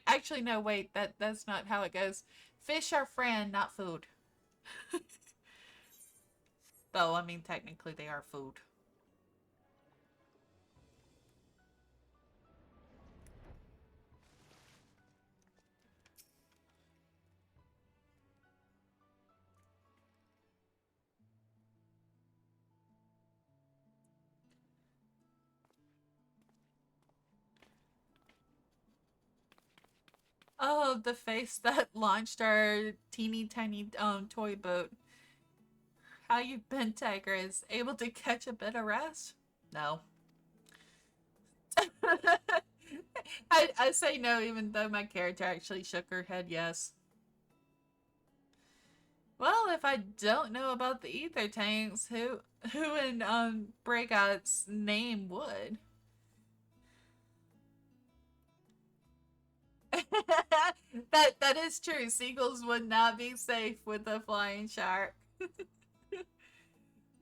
Actually, no, wait, that's not how it goes. Fish are friend, not food. Though, I mean, technically they are food. Oh, the face that launched our teeny tiny toy boat. How you been, Tygress? Able to catch a bit of rest? No. I say no, even though my character actually shook her head yes. Well, if I don't know about the ether tanks, who in Breakout's name would? that is true. Seagulls would not be safe with a flying shark.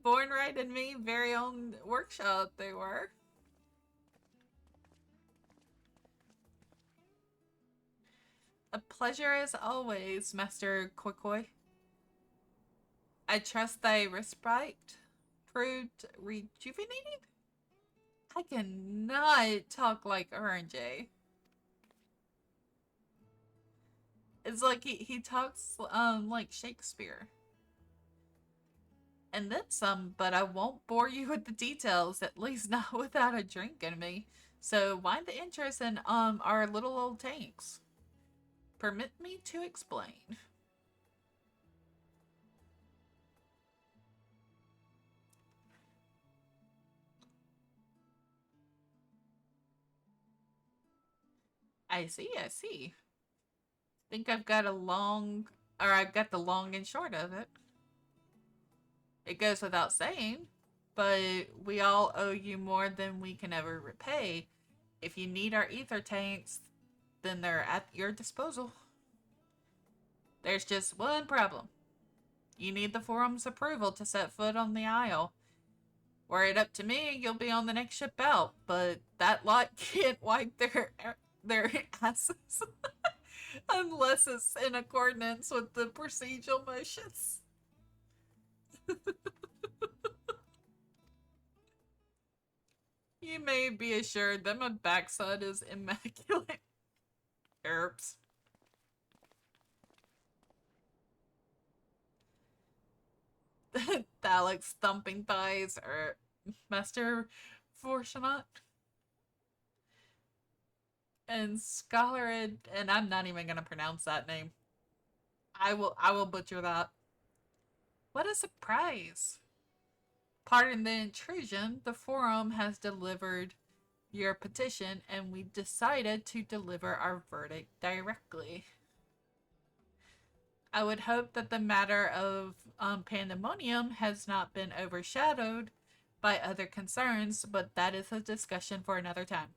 Born right in me, very own workshop they were. A pleasure as always, Master Quickoy. I trust thy respite proved rejuvenated? I cannot talk like RJ. It's like he talks like Shakespeare. And then some, but I won't bore you with the details, at least not without a drink in me. So why the interest in our little old tanks? Permit me to explain. I see, I see. Think I've got a long, or I've got the long and short of it. It goes without saying, but we all owe you more than we can ever repay. If you need our ether tanks, then they're at your disposal. There's just one problem. You need the forum's approval to set foot on the Isle. Were it up to me, you'll be on the next ship out, but that lot can't wipe their asses unless it's in accordance with the procedural motions. You may be assured that my backside is immaculate. Herbs. Thalic's thumping thighs or Master Fortunate. And Scholarid, and I'm not even gonna pronounce that name. I will butcher that. What a surprise. Pardon the intrusion, the forum has delivered your petition and we decided to deliver our verdict directly. I would hope that the matter of pandemonium has not been overshadowed by other concerns, but that is a discussion for another time.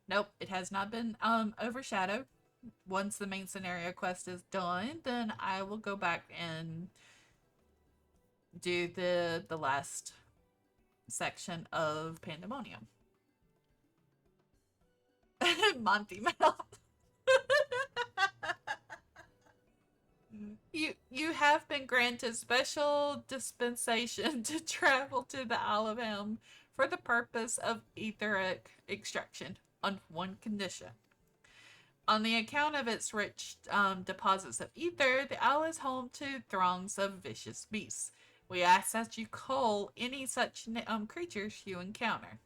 Nope, it has not been overshadowed. Once the main scenario quest is done, then I will go back and do the last section of Pandemonium. Monty Mouth. You have been granted special dispensation to travel to the Isle of Helm for the purpose of etheric extraction on one condition. On the account of its rich deposits of ether, the Isle is home to throngs of vicious beasts. We ask that you cull any such creatures you encounter.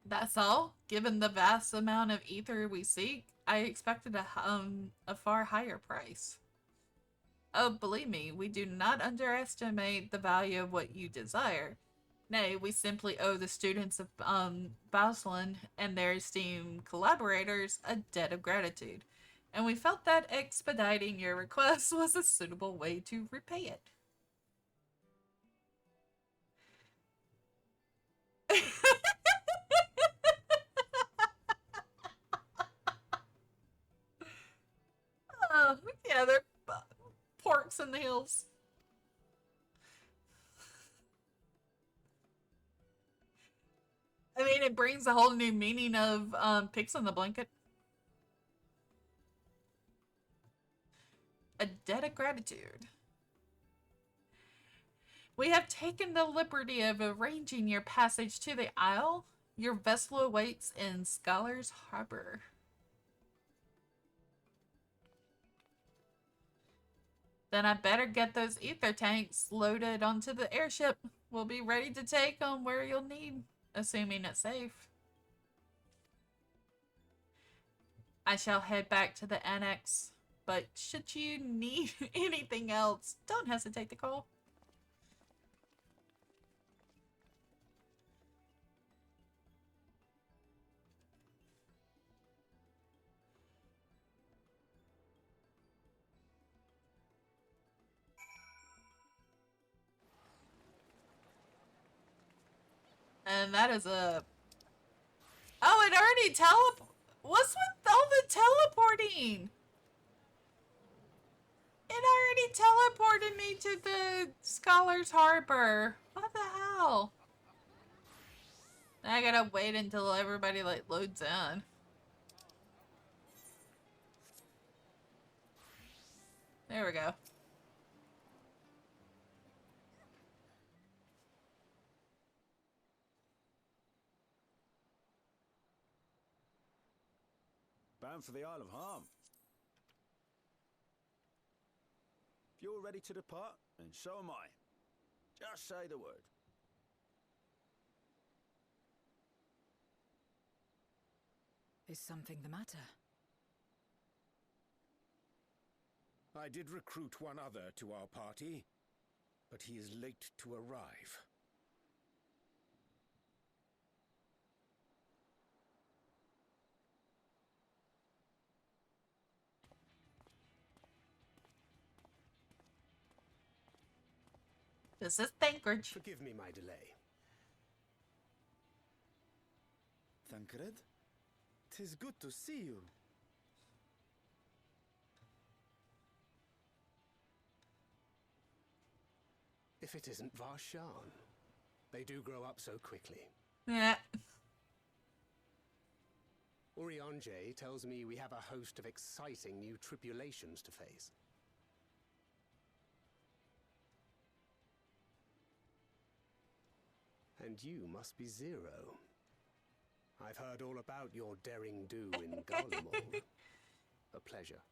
That's all. Given the vast amount of ether we seek, I expected a far higher price. Oh, believe me, we do not underestimate the value of what you desire. Nay, we simply owe the students of Bauslin and their esteemed collaborators a debt of gratitude, and we felt that expediting your request was a suitable way to repay it. Yeah, they're porks in the hills. I mean, it brings a whole new meaning of pigs on the blanket. A debt of gratitude. We have taken the liberty of arranging your passage to the Isle. Your vessel awaits in Scholar's Harbor. Then I better get those ether tanks loaded onto the airship. We'll be ready to take them where you'll need, assuming it's safe. I shall head back to the Enix, but should you need anything else, don't hesitate to call. And that is a... Oh, it already What's with all the teleporting? It already teleported me to the Scholar's Harbor. What the hell? I gotta wait until everybody like loads in. There we go. Bound for the Isle of Harm. If you're ready to depart, then so am I. Just say the word. Is something the matter? I did recruit one other to our party, but he is late to arrive. This is Tygress. Forgive me my delay. Thancred? 'Tis good to see you. If it isn't Varshan. They do grow up so quickly. Yeah. Urianger tells me we have a host of exciting new tribulations to face. And you must be Zero. I've heard all about your daring do in Garlemald. A pleasure.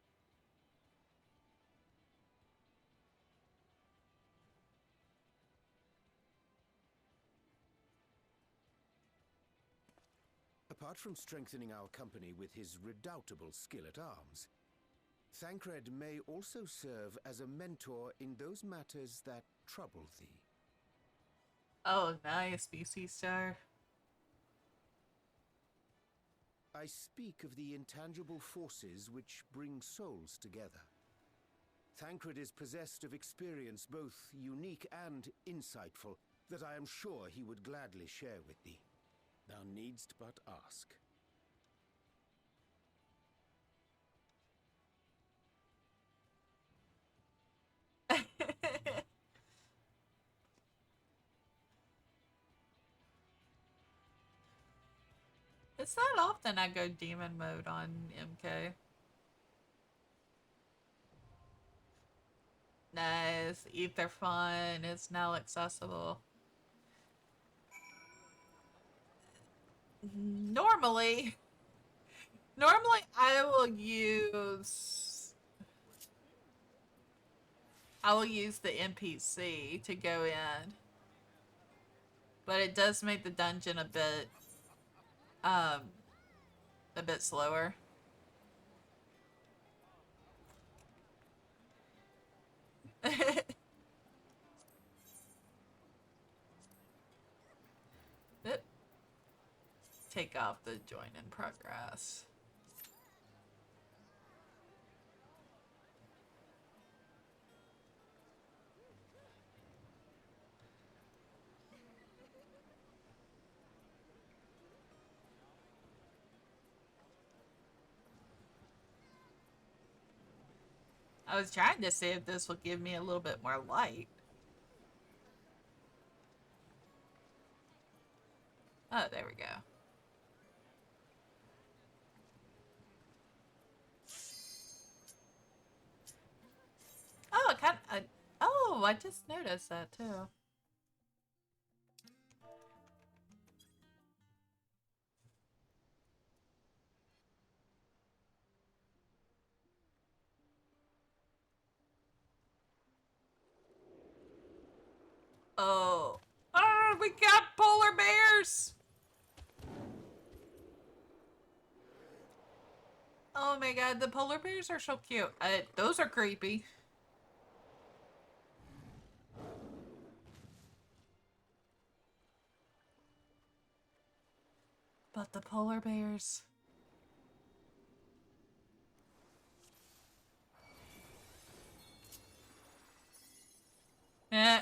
Apart from strengthening our company with his redoubtable skill at arms, Thancred may also serve as a mentor in those matters that trouble thee. Oh, nice, BC Star. I speak of the intangible forces which bring souls together. Thancred is possessed of experience both unique and insightful that I am sure he would gladly share with thee. Thou needst but ask. It's not often I go demon mode on MK. Nice. Ether Fun is now accessible. Normally I will use the NPC to go in. But it does make the dungeon a bit slower. Take off the join in progress. I was trying to see if this will give me a little bit more light. Oh, there we go. Oh, oh, I just noticed that too. Oh. Oh, we got polar bears! Oh my god, the polar bears are so cute. Those are creepy. But the polar bears... Eh.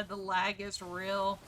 The lag is real.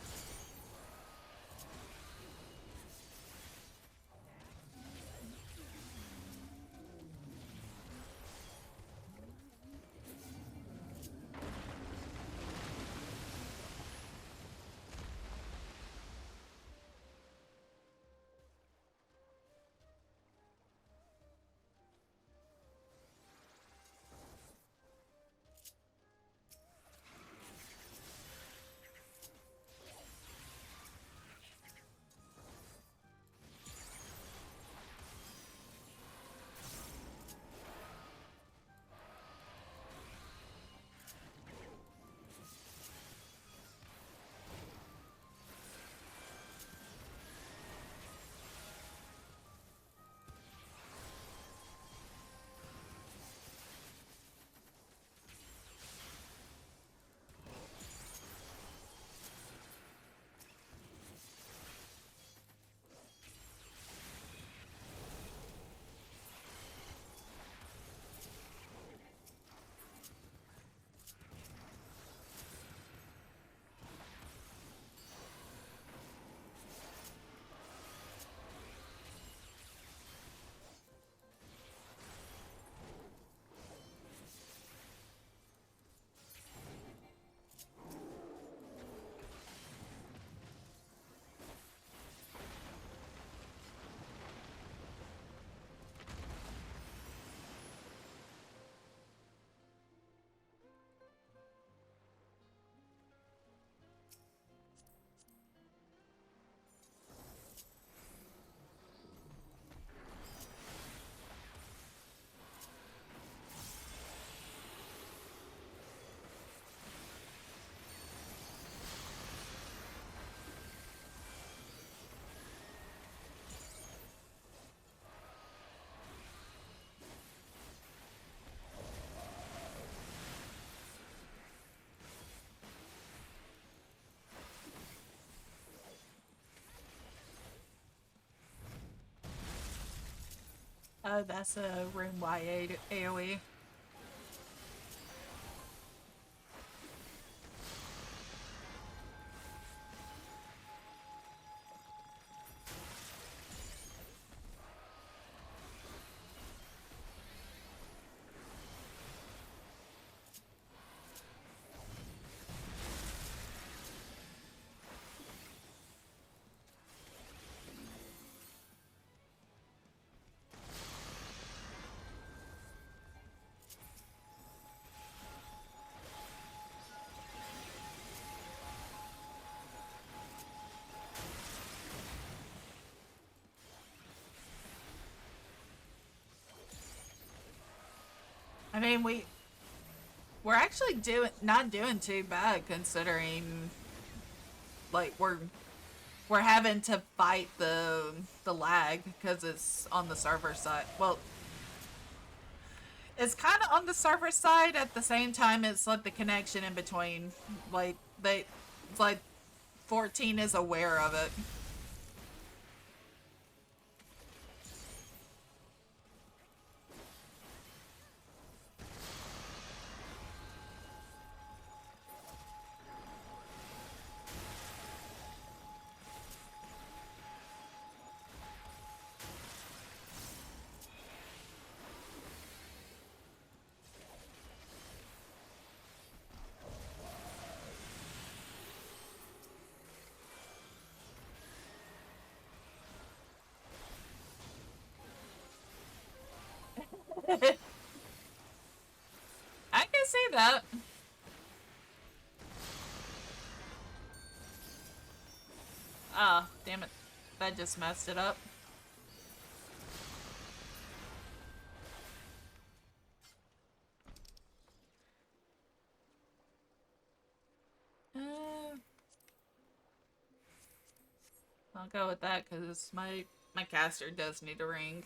Oh, that's a room wide AoE. I mean, we're actually not doing too bad considering, like, we're having to fight the lag because it's on the server side. Well, it's kind of on the server side at the same time. It's like the connection in between. Like it's like 14 is aware of it. I can see that. Ah, damn it. That just messed it up. I'll go with that because my caster does need a ring.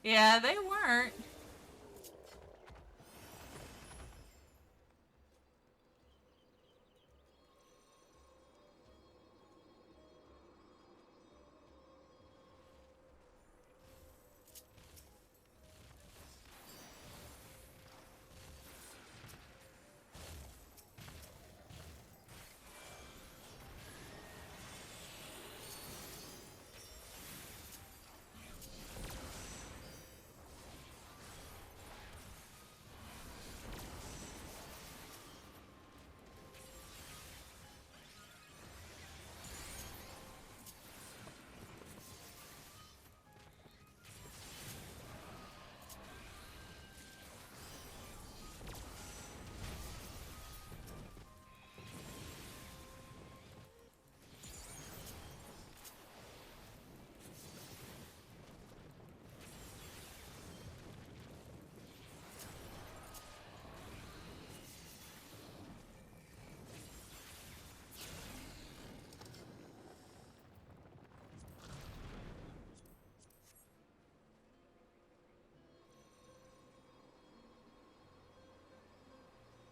Yeah, they weren't.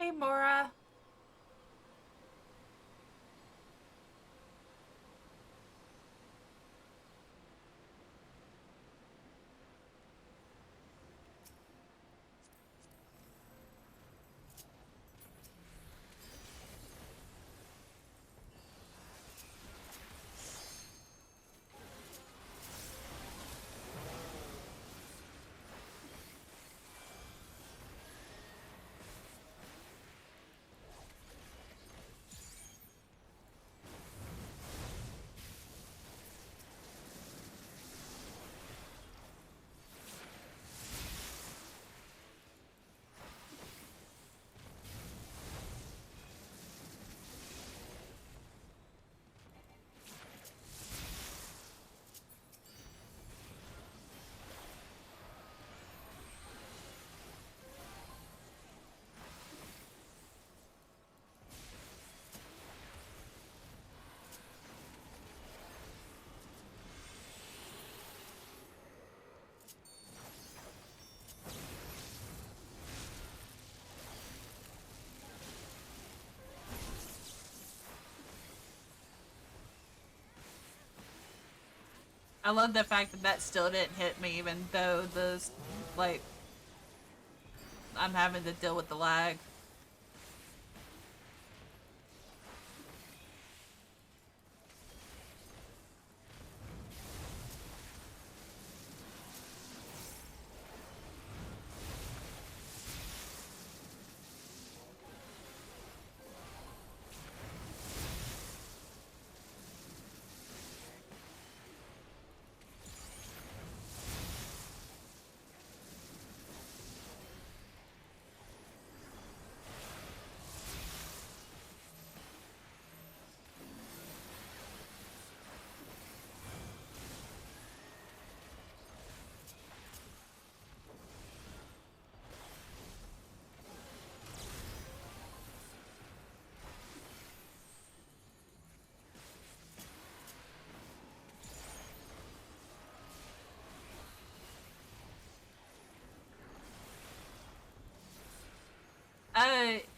Hey, Mora. I love the fact that that still didn't hit me, even though this, like, I'm having to deal with the lag.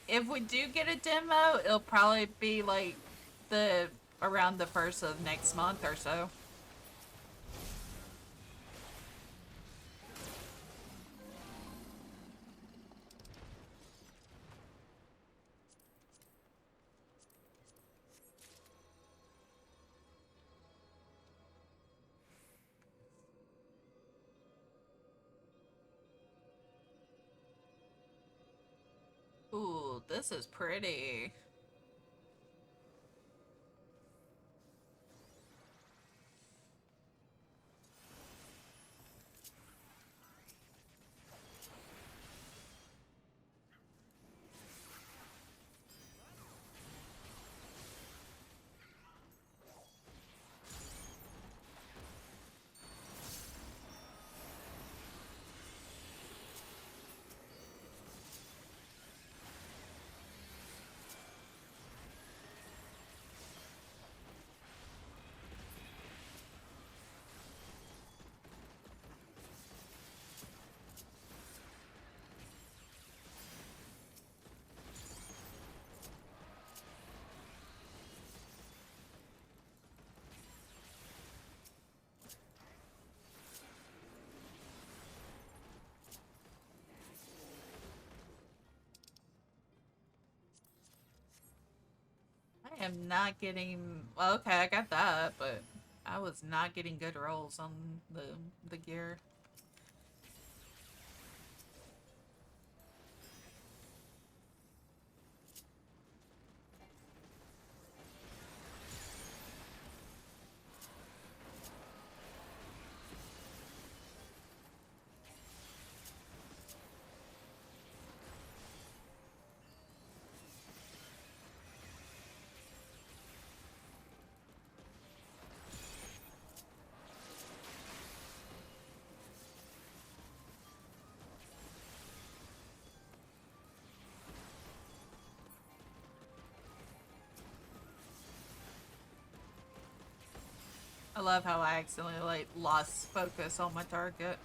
If we do get a demo, it'll probably be like around the first of next month or so. Ooh, this is pretty. am not getting. Well, okay, I got that, but I was not getting good rolls on the gear. I love how I accidentally like lost focus on my target.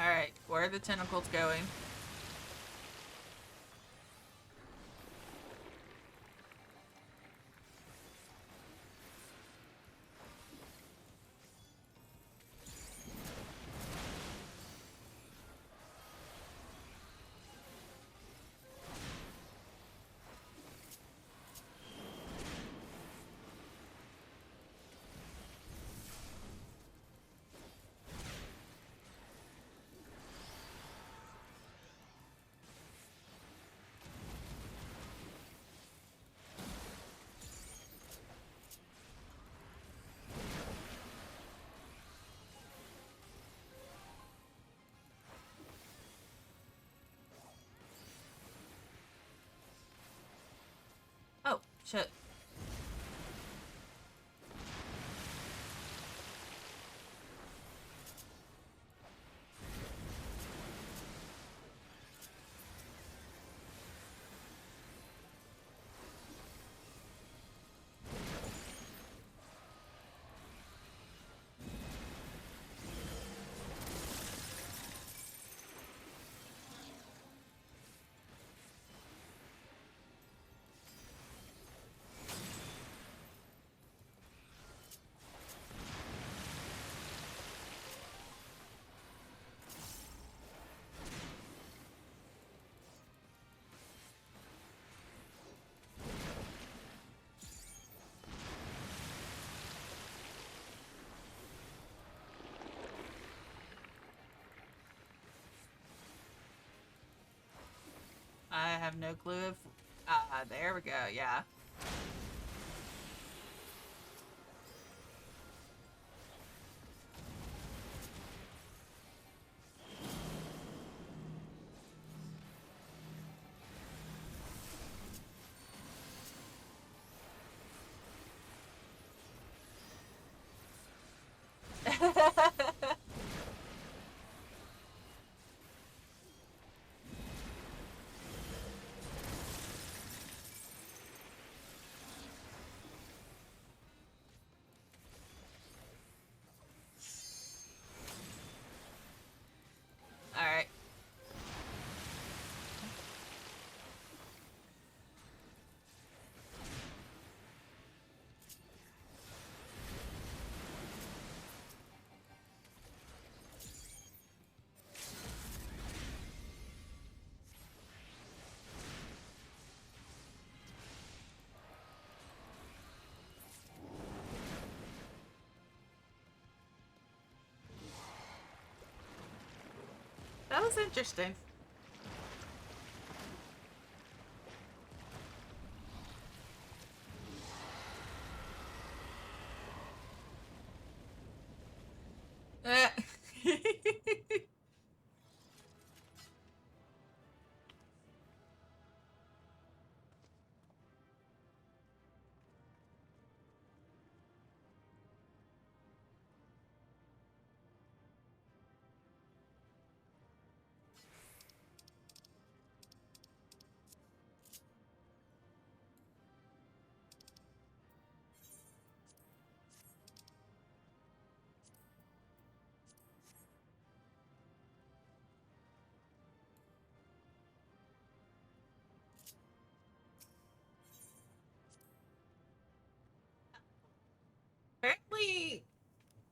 Alright, where are the tentacles going? Oh, shit. I have no clue if... there we go, yeah. was interesting. Apparently,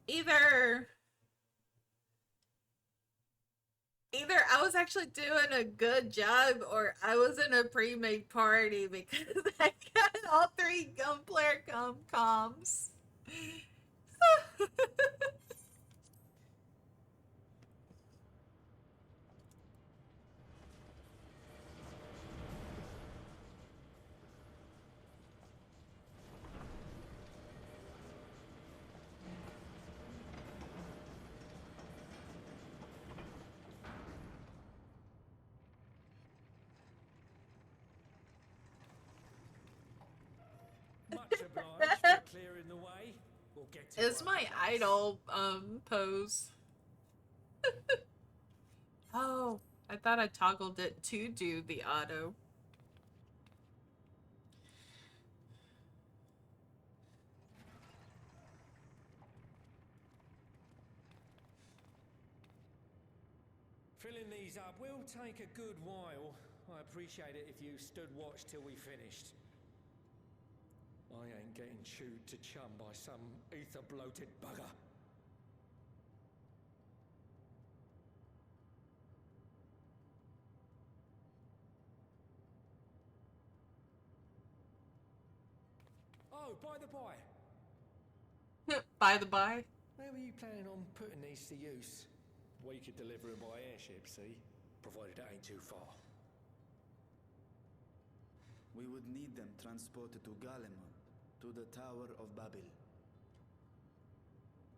either I was actually doing a good job or I was in a pre-made party because I got all 3 Gunplayer comms. Much obliged for clearing the way. We'll get to It's my idol pose. Oh, I thought I toggled it to do the auto. Filling these up will take a good while. I appreciate it if you stood watch till we finished. I ain't getting chewed to chum by some ether-bloated bugger. Oh, by the by. By the by. Where were you planning on putting these to use? We could deliver them by airship, see? Provided it ain't too far. We would need them transported to Garlemald, to the Tower of Babel.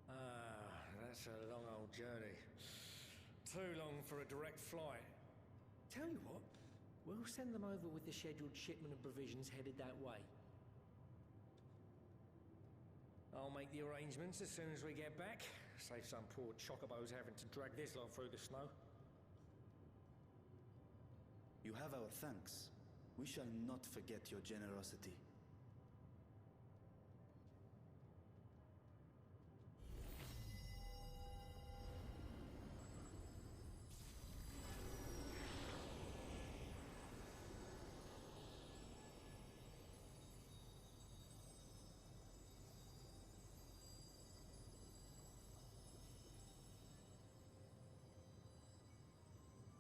Ah, that's a long old journey. Too long for a direct flight. Tell you what, we'll send them over with the scheduled shipment of provisions headed that way. I'll make the arrangements as soon as we get back. Save some poor chocobos having to drag this lot through the snow. You have our thanks. We shall not forget your generosity.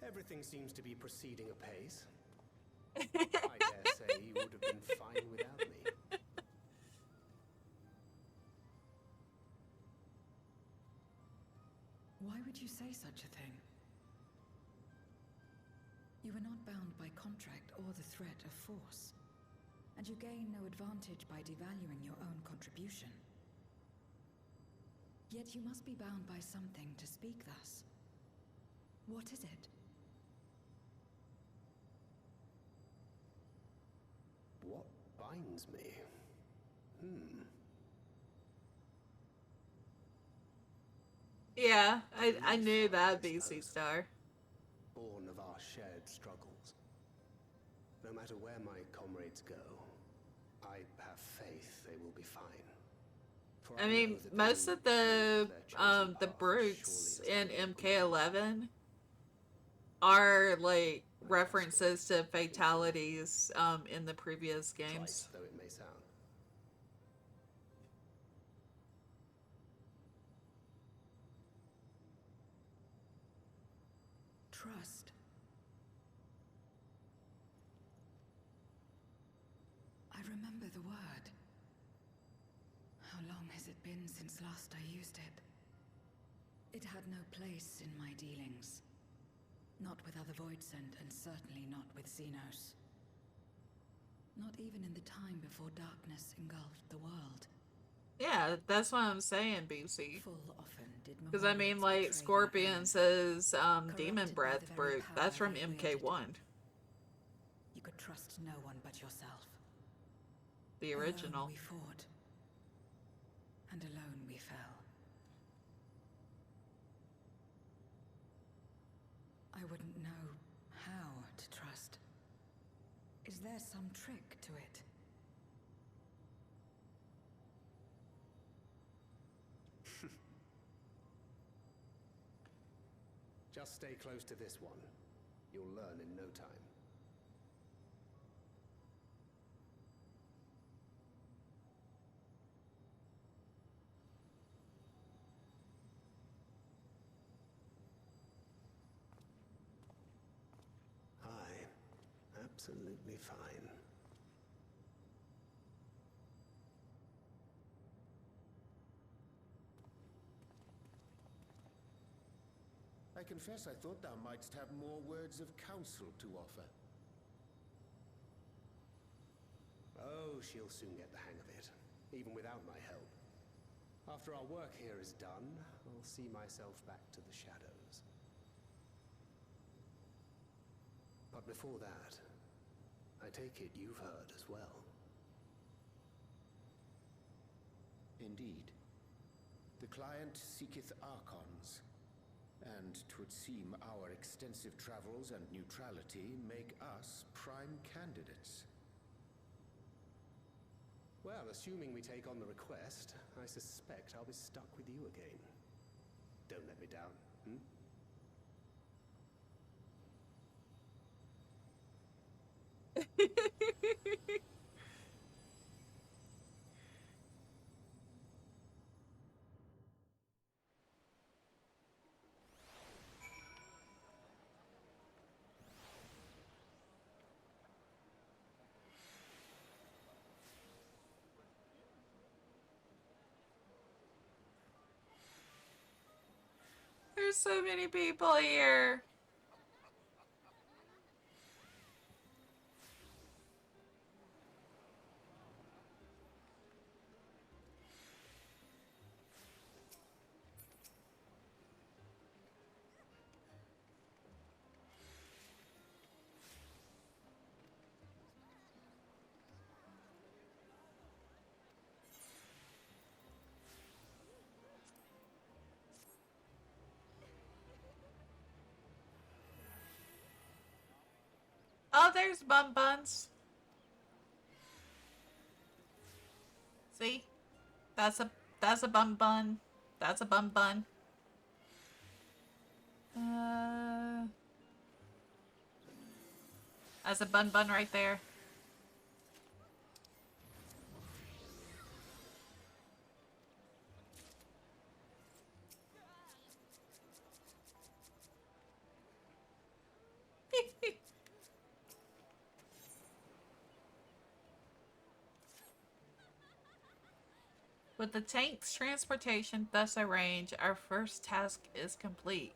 Everything seems to be proceeding apace. I dare say you would have been fine without me. Why would you say such a thing? You are not bound by contract or the threat of force, and you gain no advantage by devaluing your own contribution. Yet you must be bound by something to speak thus. What is it? What binds me? Yeah, I knew that, BC Star. Born of our shared struggles. No matter where my comrades go, I have faith they will be fine. For I mean, most of the brutes in MK11 are like references to fatalities in the previous games. Though it may sound. Trust. I remember the word. How long has it been since last I used it? It had no place in my dealings. Not with other Voidsent, and certainly not with Xenos. Not even in the time before darkness engulfed the world. Yeah, that's what I'm saying, BC. Full often did Because I mean, like, Scorpion says Demon Breath Brute. That's from MK1. You could trust no one but yourself. The original. Alone we fought. And alone we fell. I wouldn't know how to trust. Is there some trick to it? Just stay close to this one. You'll learn in no time. Absolutely fine. I confess I thought thou mightst have more words of counsel to offer. Oh, she'll soon get the hang of it, even without my help. After our work here is done, I'll see myself back to the shadows. But before that, I take it you've heard as well. Indeed. The client seeketh Archons, and 'twould seem our extensive travels and neutrality make us prime candidates. Well, assuming we take on the request, I suspect I'll be stuck with you again. Don't let me down, hmm? There's so many people here. Oh, there's Bun Buns. See? That's a Bun Bun. That's a Bun Bun. That's a Bun Bun right there. With the tank's transportation thus arranged, our first task is complete.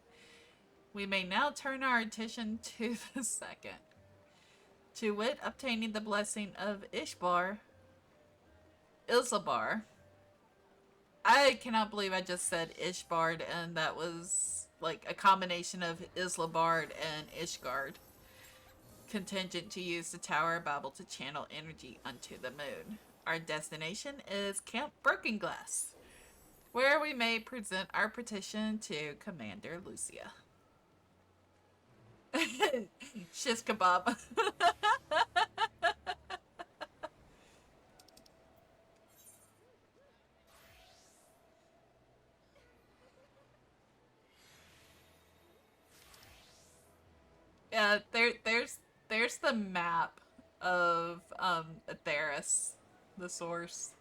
We may now turn our attention to the second. To wit, obtaining the blessing of Ilsbar. I cannot believe I just said Ishbard, and that was like a combination of Islabard and Ishgard. Contingent to use the Tower of Babel to channel energy unto the moon. Our destination is Camp Broken Glass, where we may present our petition to Commander Lucia. Shish kebab. Yeah, there's the map of Theris, the source.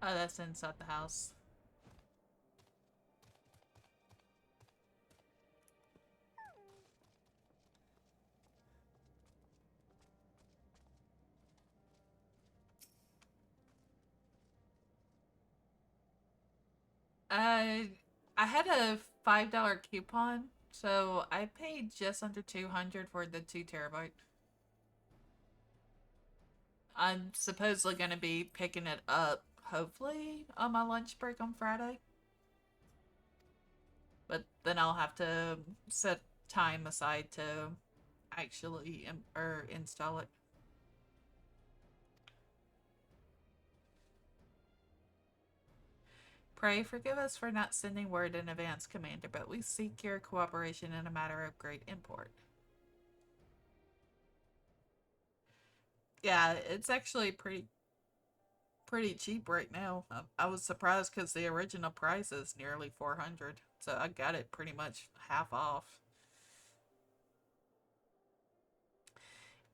Oh, that's inside the house. I had a $5 coupon, so I paid just under 200 for the 2 TB. I'm supposedly going to be picking it up, hopefully, on my lunch break on Friday. But then I'll have to set time aside to actually install it. Pray forgive us for not sending word in advance, Commander, but we seek your cooperation in a matter of great import. Yeah, it's actually pretty cheap right now. I was surprised because the original price is nearly 400, so I got it pretty much half off.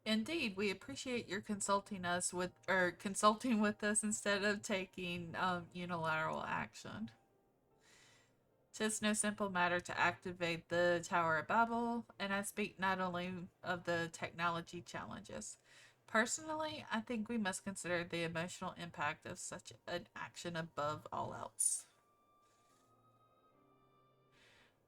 Indeed, we appreciate your consulting with us instead of taking unilateral action. 'Tis no simple matter to activate the Tower of Babel, and I speak not only of the technology challenges. Personally, I think we must consider the emotional impact of such an action above all else.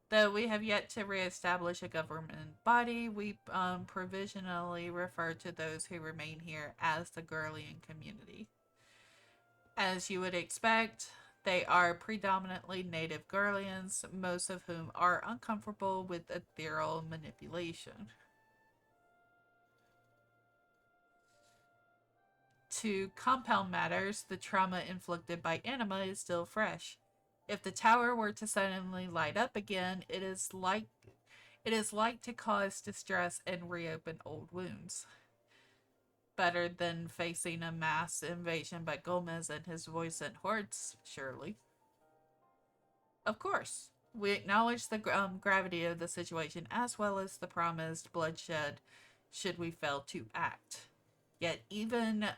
Though we have yet to re-establish a government body, we provisionally refer to those who remain here as the Gurlian community. As you would expect, they are predominantly native Gurlians, most of whom are uncomfortable with ethereal manipulation. To compound matters, the trauma inflicted by Anima is still fresh. If the tower were to suddenly light up again, it is like to cause distress and reopen old wounds. Better than facing a mass invasion by Gomez and his voice-sent hordes, surely. Of course, we acknowledge the gravity of the situation as well as the promised bloodshed should we fail to act. Yet even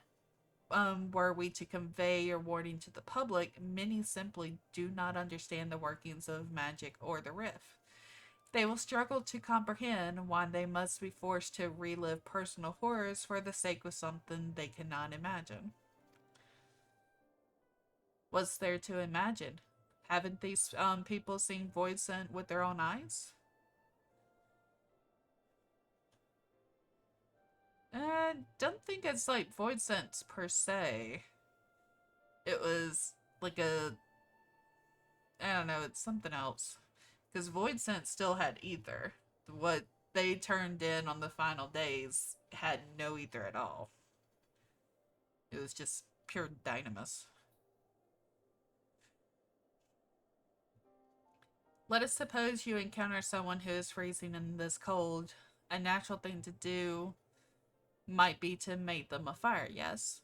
were we to convey your warning to the public, many simply do not understand the workings of magic or the rift. They will struggle to comprehend why they must be forced to relive personal horrors for the sake of something they cannot imagine. What's there to imagine? Haven't these people seen Voidsent with their own eyes? I don't think it's like Voidsent per se. It was like I don't know, it's something else. Because Voidsent still had ether. What they turned in on the final days had no ether at all. It was just pure dynamis. Let us suppose you encounter someone who is freezing in this cold. A natural thing to do might be to make them a fire, yes?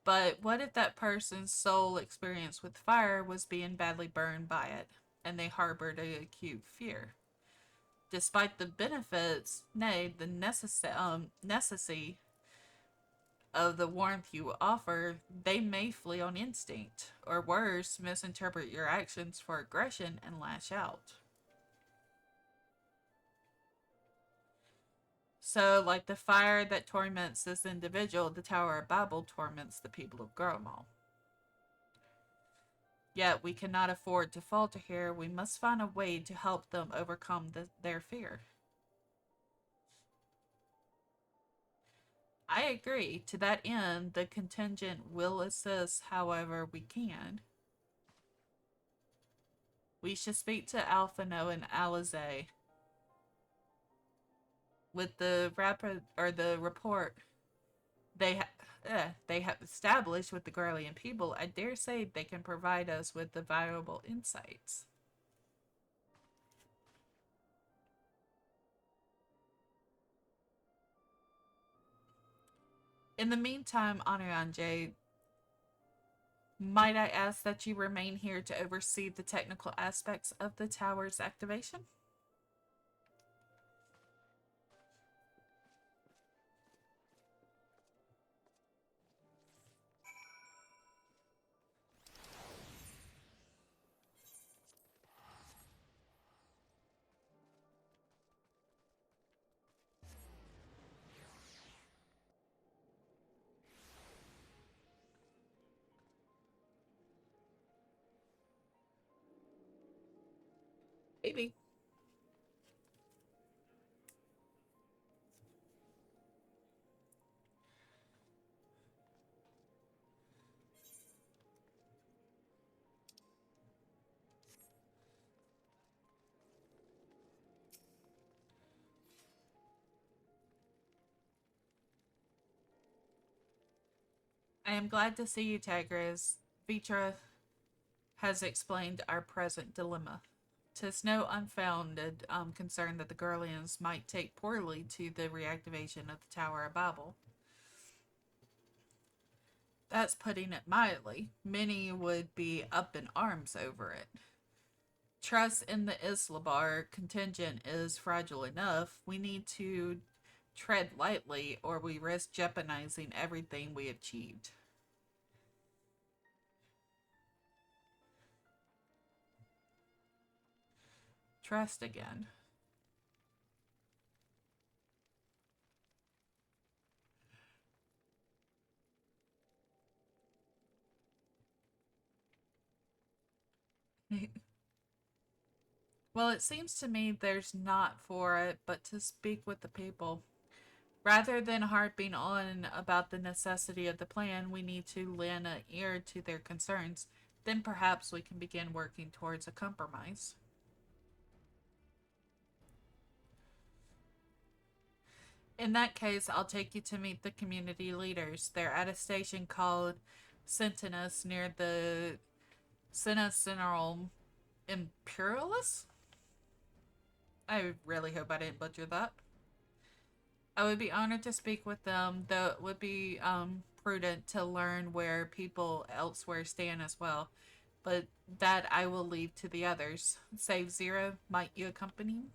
But what if that person's sole experience with fire was being badly burned by it, and they harbored an acute fear? Despite the benefits, nay, the necessity of the warmth you offer, they may flee on instinct, or worse, misinterpret your actions for aggression and lash out. So, like the fire that torments this individual, the Tower of Babel torments the people of Gurlimal. Yet, we cannot afford to falter here. We must find a way to help them overcome their fear. I agree. To that end, the contingent will assist however we can. We should speak to Alphino and Alize. With the report they have established with the Gurlian people, I dare say they can provide us with the valuable insights. In the meantime, Aniranje, might I ask that you remain here to oversee the technical aspects of the tower's activation? Maybe. I am glad to see you, Tygress. Vitra has explained our present dilemma. 'Tis no unfounded concern that the Gurlians might take poorly to the reactivation of the Tower of Babel. That's putting it mildly. Many would be up in arms over it. Trust in the Islabar contingent is fragile enough. We need to tread lightly or we risk jeopardizing everything we achieved. Trust again. Well, it seems to me there's not for it but to speak with the people. Rather than harping on about the necessity of the plan, we need to lend an ear to their concerns. Then perhaps we can begin working towards a compromise. In that case, I'll take you to meet the community leaders. They're at a station called Sentinus near the Senacinal Imperialis? I really hope I didn't butcher that. I would be honored to speak with them, though it would be prudent to learn where people elsewhere stand as well. But that I will leave to the others. Save Zero, might you accompany me?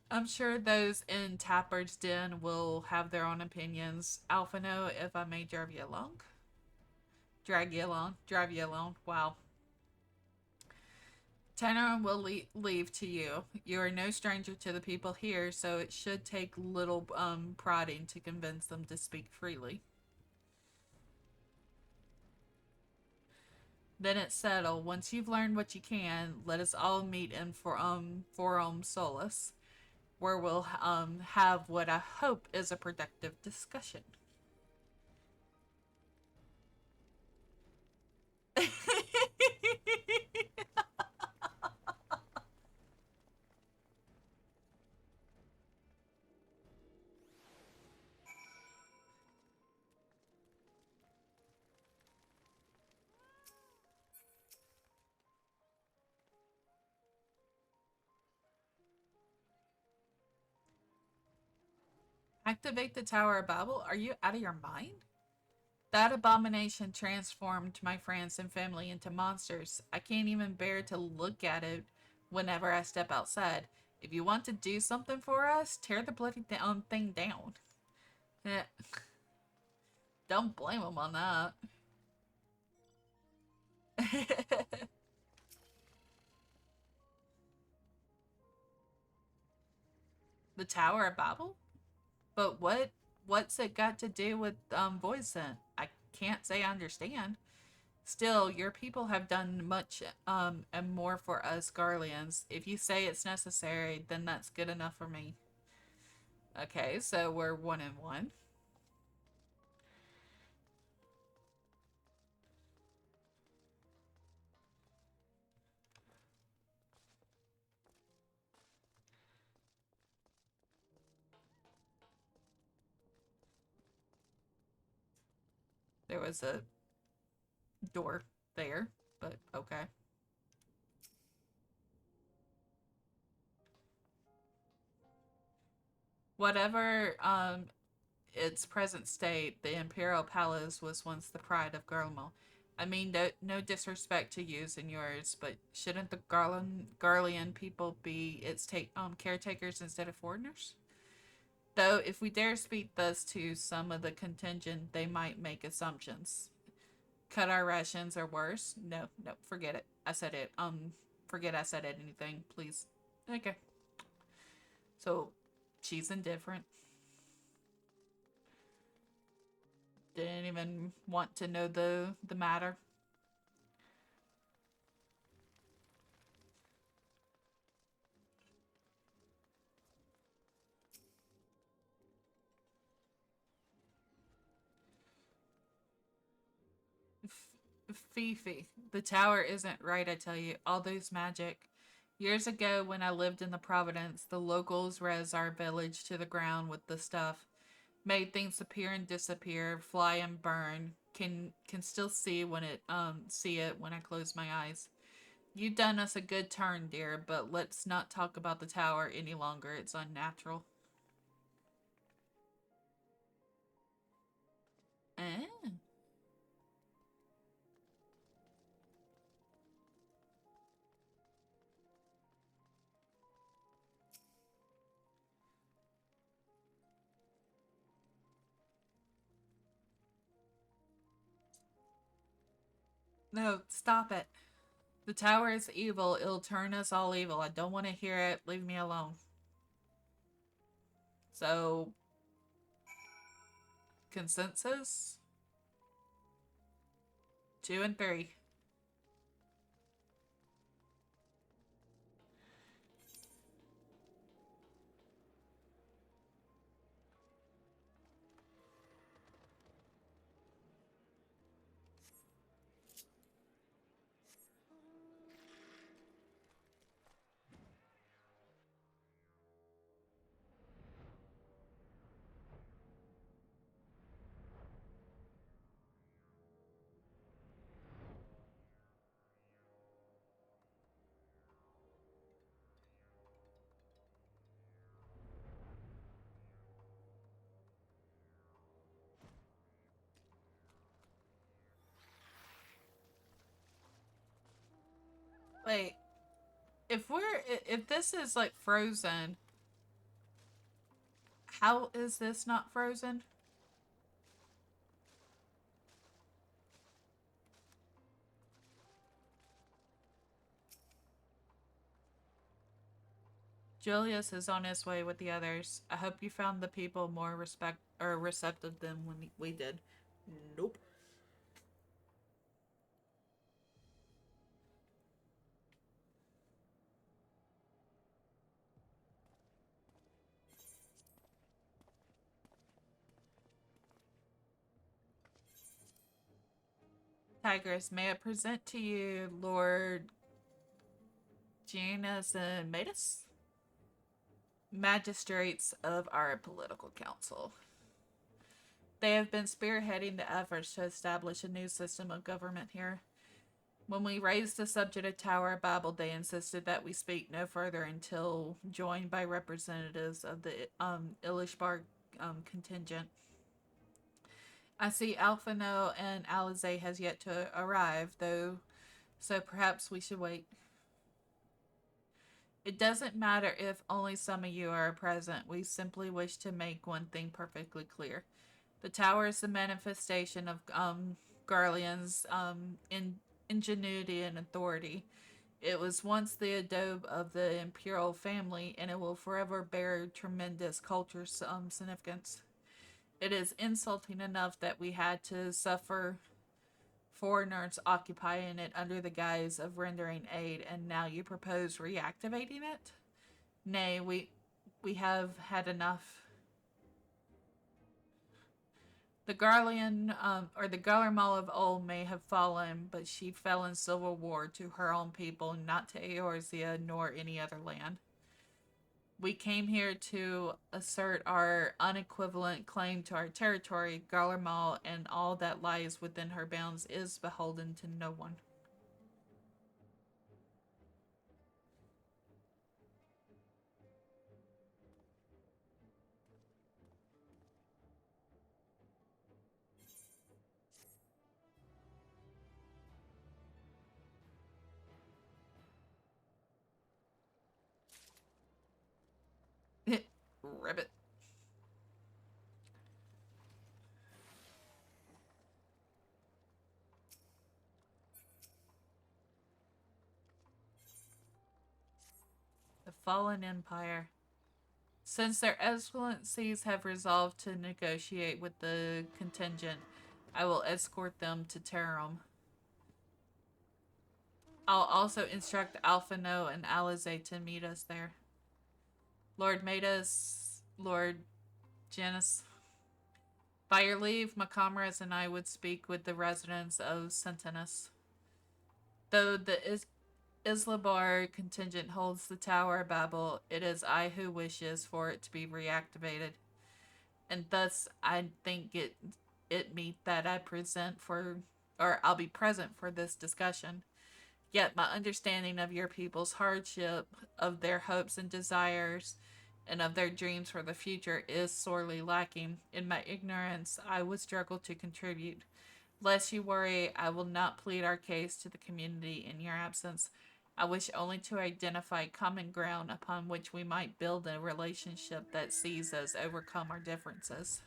I'm sure those in Tapper's Den will have their own opinions. Alphino, if I may drive you along. Drive you along. Wow. Tanner will leave to you. You are no stranger to the people here, so it should take little prodding to convince them to speak freely. Then it's settled. Once you've learned what you can, let us all meet in Forum Solus, where we'll have what I hope is a productive discussion. Activate the Tower of Babel? Are you out of your mind? That abomination transformed my friends and family into monsters. I can't even bear to look at it whenever I step outside. If you want to do something for us, tear the bloody thing down. Don't blame them on that. The Tower of Babel? But what's it got to do with void scent? I can't say I understand. Still, your people have done much and more for us Garleans. If you say it's necessary, then that's good enough for me. Okay, so we're 1-1. There was a door there, but okay. Whatever its present state, the Imperial Palace was once the pride of Garlemald. I mean, no disrespect to yous and yours, but shouldn't the Garlean people be its caretakers instead of foreigners? Though, if we dare speak thus to some of the contingent, they might make assumptions. Cut our rations or worse? No, forget it. I said it. Forget I said anything, please. Okay. So, she's indifferent. Didn't even want to know the matter. Fifi, the tower isn't right, I tell you. All those magic. Years ago, when I lived in the Providence, the locals res our village to the ground with the stuff. Made things appear and disappear, fly and burn. Can still see it when I close my eyes. You done us a good turn, dear, but let's not talk about the tower any longer. It's unnatural. Eh. No, stop it. The tower is evil. It'll turn us all evil. I don't want to hear it. Leave me alone. So, consensus? 2 and 3. Wait, if this is like frozen, how is this not frozen? Julius is on his way with the others. I hope you found the people more receptive than when we did. Nope. Tygress, may I present to you Lord Janus and Matus? Magistrates of our political council. They have been spearheading the efforts to establish a new system of government here. When we raised the subject of Tower Babel, they insisted that we speak no further until joined by representatives of the Ilishbar contingent. I see Alphino and Alizé has yet to arrive, though, so perhaps we should wait. It doesn't matter if only some of you are present. We simply wish to make one thing perfectly clear. The tower is the manifestation of Garlean's ingenuity and authority. It was once the abode of the imperial family, and it will forever bear tremendous cultural significance. It is insulting enough that we had to suffer foreigners occupying it under the guise of rendering aid, and now you propose reactivating it? Nay, we have had enough. The Garlean, or the Garlermal of old may have fallen, but she fell in civil war to her own people, not to Eorzea nor any other land. We came here to assert our unequivalent claim to our territory. Garlermal and all that lies within her bounds is beholden to no one. Ribbit. The Fallen Empire. Since their excellencies have resolved to negotiate with the contingent, I will escort them to Tarum. I'll also instruct Alphino and Alizé to meet us there. Lord Matus, Lord Janus, By your leave, my comrades and I would speak with the residents of Sentinus. Though the Islabar contingent holds the Tower of Babel, it is I who wishes for it to be reactivated. And thus, I think it meet that I'll be present for this discussion. Yet my understanding of your people's hardship, of their hopes and desires, and of their dreams for the future is sorely lacking. In my ignorance, I would struggle to contribute. Lest you worry, I will not plead our case to the community in your absence. I wish only to identify common ground upon which we might build a relationship that sees us overcome our differences.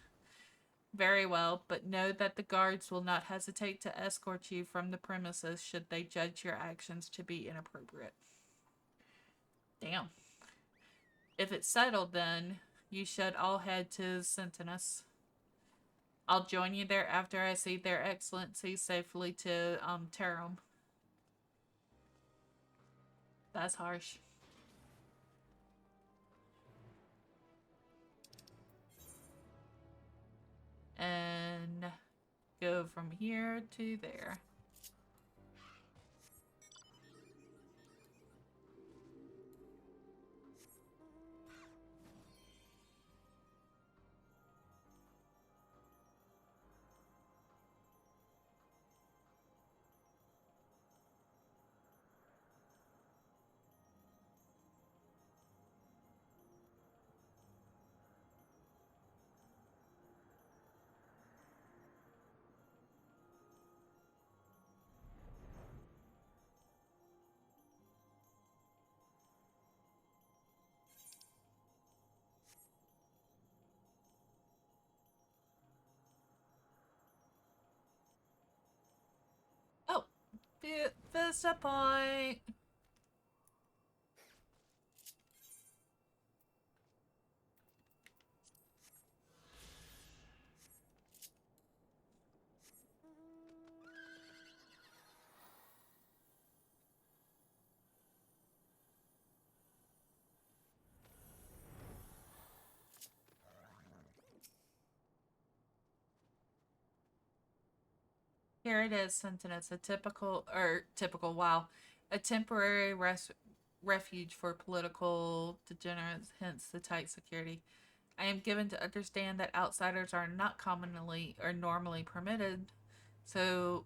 Very well, but know that the guards will not hesitate to escort you from the premises should they judge your actions to be inappropriate. Damn. If it's settled, then you should all head to Sentinus. I'll join you there after I see their excellency safely to Tarum. That's harsh. And go from here to there. Oh, Vista Point. Here it is, Sentinus, a temporary refuge for political degenerates, hence the tight security. I am given to understand that outsiders are not commonly or normally permitted so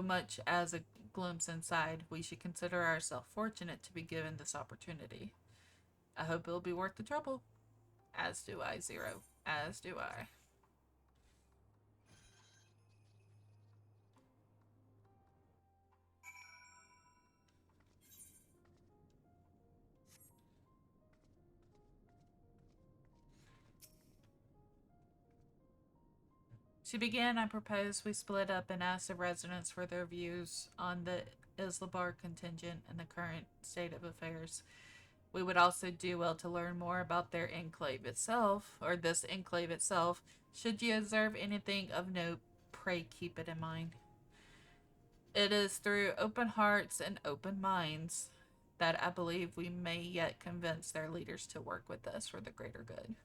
much as a glimpse inside. We should consider ourselves fortunate to be given this opportunity. I hope it'll be worth the trouble. As do I, Zero. As do I. To begin, I propose we split up and ask the residents for their views on the Islabar contingent and the current state of affairs. We would also do well to learn more about their enclave itself, or this enclave itself. Should you observe anything of note, pray keep it in mind. It is through open hearts and open minds that I believe we may yet convince their leaders to work with us for the greater good.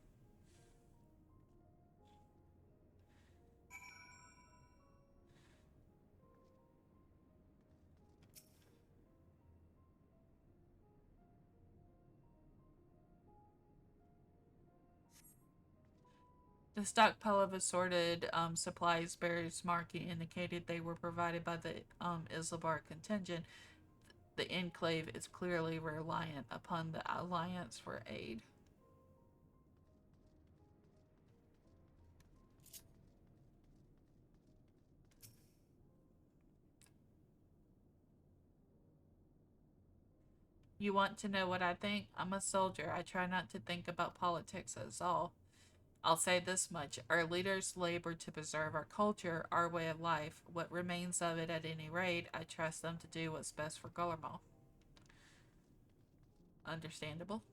The stockpile of assorted supplies bears marking indicated they were provided by the Islabar contingent. The enclave is clearly reliant upon the Alliance for aid. You want to know what I think? I'm a soldier. I try not to think about politics at all. I'll say this much. Our leaders labor to preserve our culture, our way of life. What remains of it at any rate, I trust them to do what's best for Gullermal. Understandable.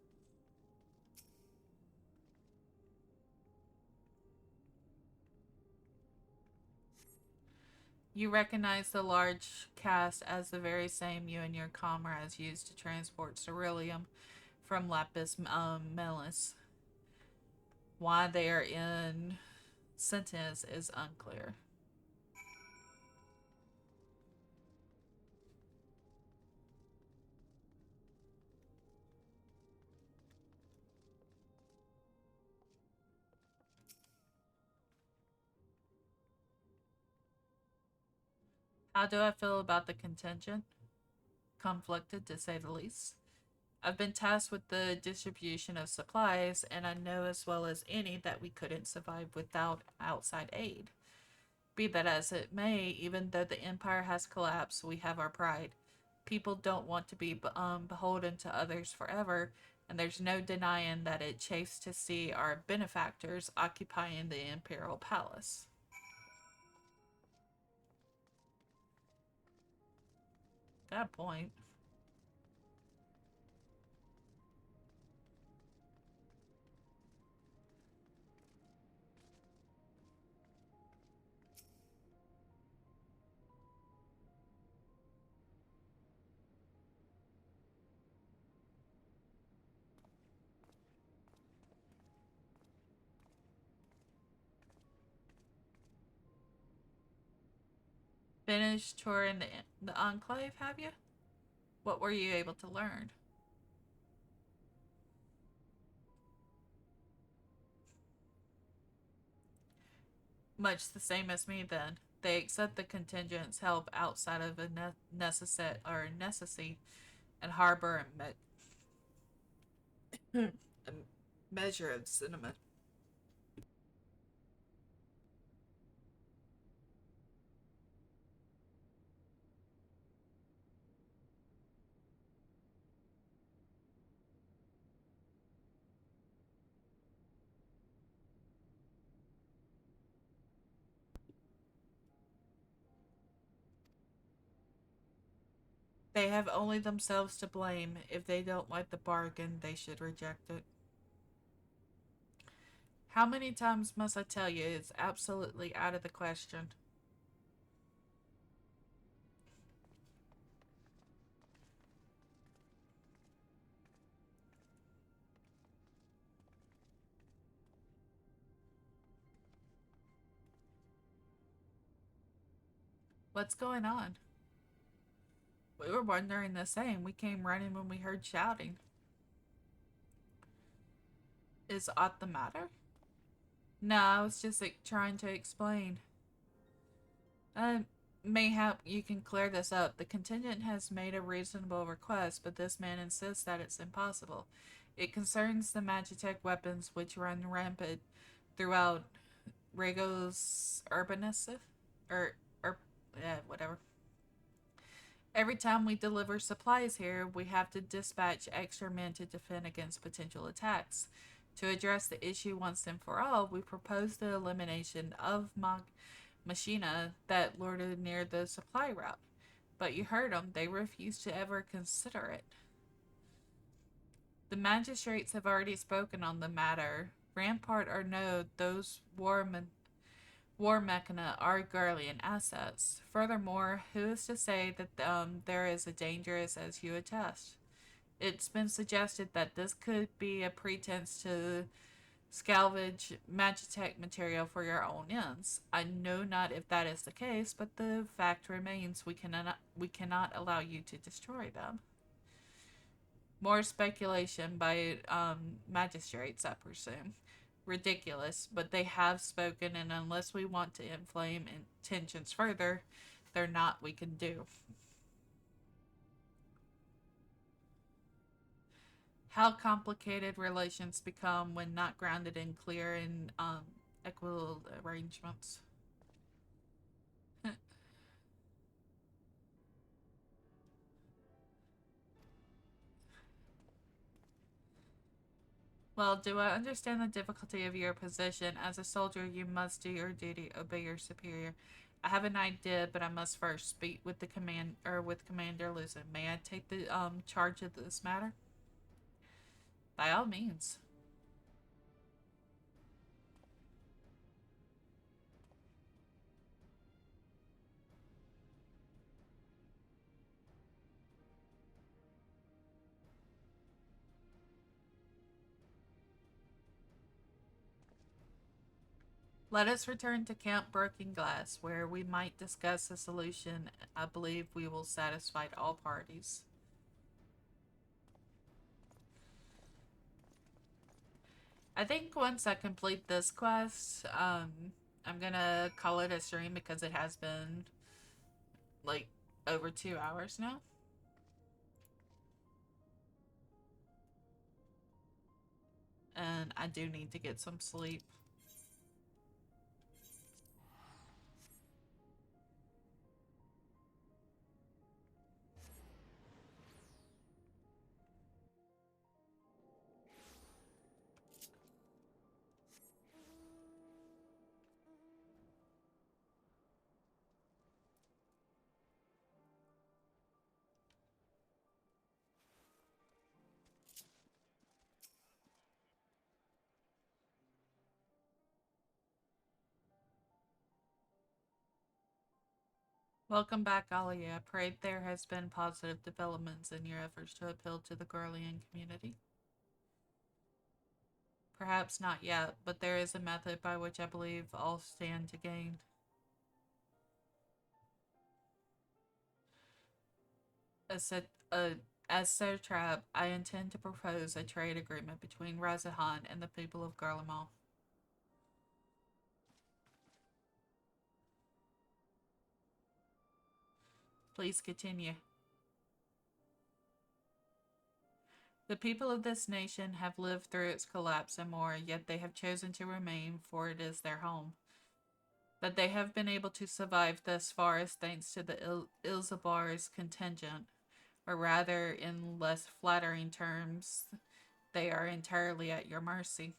You recognize the large cast as the very same you and your comrades used to transport ceruleum from Lapis Melis. Why they are in sentence is unclear. How do I feel about the contingent? Conflicted, to say the least. I've been tasked with the distribution of supplies, and I know as well as any that we couldn't survive without outside aid. Be that as it may, even though the empire has collapsed, we have our pride. People don't want to be beholden to others forever, and there's no denying that it chafes to see our benefactors occupying the imperial palace. Got a point. Finished touring the Enclave, have you? What were you able to learn? Much the same as me, then. They accept the contingent's help outside of a necessity and harbor a measure of cinema. They have only themselves to blame. If they don't like the bargain, they should reject it. How many times must I tell you it's absolutely out of the question? What's going on? We were wondering the same. We came running when we heard shouting. Is aught the matter? No, I was just trying to explain. Mayhap you can clear this up. The contingent has made a reasonable request, but this man insists that it's impossible. It concerns the Magitech weapons which run rampant throughout Regos Urbanisif? Whatever. Every time we deliver supplies here, we have to dispatch extra men to defend against potential attacks. To address the issue once and for all, we propose the elimination of Machina that lorded near the supply route. But you heard them, they refuse to ever consider it. The magistrates have already spoken on the matter. Rampart or no, those war mechana are Garlean assets. Furthermore, who is to say that there is a dangerous as you attest? It's been suggested that this could be a pretense to salvage Magitech material for your own ends. I know not if that is the case, but the fact remains we cannot allow you to destroy them. More speculation by magistrates, I presume. Ridiculous, but they have spoken, and unless we want to inflame tensions further, there's not we can do. How complicated relations become when not grounded in clear and equitable arrangements. Well, do I understand the difficulty of your position? As a soldier, you must do your duty, obey your superior. I have an idea, but I must first speak with the Commander Luzin. May I take the charge of this matter? By all means. Let us return to Camp Broken Glass, where we might discuss a solution I believe we will satisfy all parties. I think once I complete this quest, I'm gonna call it a stream because it has been like over 2 hours now. And I do need to get some sleep. Welcome back, Ali. I pray there has been positive developments in your efforts to appeal to the Garlean community. Perhaps not yet, but there is a method by which I believe all stand to gain. As Satrap, I intend to propose a trade agreement between Razahan and the people of Garlemald. Please continue. The people of this nation have lived through its collapse and more, yet they have chosen to remain, for it is their home. That they have been able to survive thus far is thanks to the Ilzabar's contingent, or rather, in less flattering terms, they are entirely at your mercy.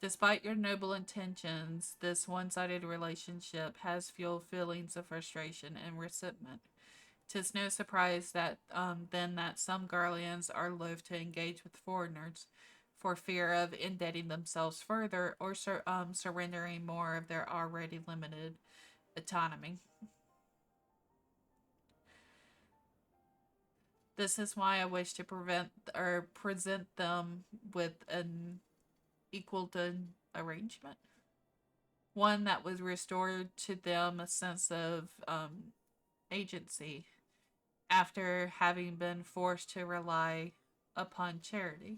Despite your noble intentions, this one-sided relationship has fueled feelings of frustration and resentment. 'Tis no surprise that then that some Garleans are loath to engage with foreigners, for fear of indebting themselves further or surrendering more of their already limited autonomy. This is why I wish to present them with an equal arrangement. One that would restore to them a sense of agency after having been forced to rely upon charity.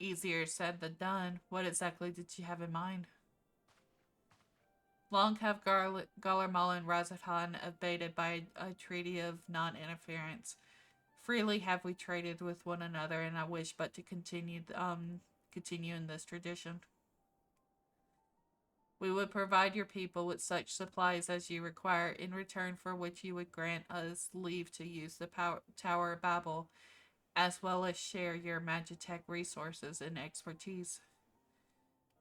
Easier said than done. What exactly did you have in mind? Long have Garlemald and Razathan abated by a treaty of non-interference. Freely have we traded with one another, and I wish but to continue in this tradition. We would provide your people with such supplies as you require, in return for which you would grant us leave to use the Tower of Babel, as well as share your Magitech resources and expertise.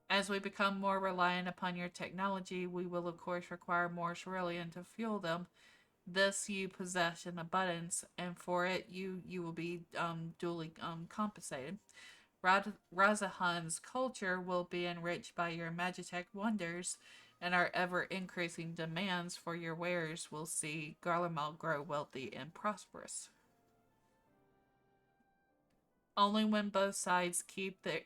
As we become more reliant upon your technology, we will of course require more Cerulean to fuel them. This you possess in abundance, and for it you will be duly compensated. Razahan's culture will be enriched by your Magitech wonders, and our ever-increasing demands for your wares will see Garlemald grow wealthy and prosperous. Only when both sides keep the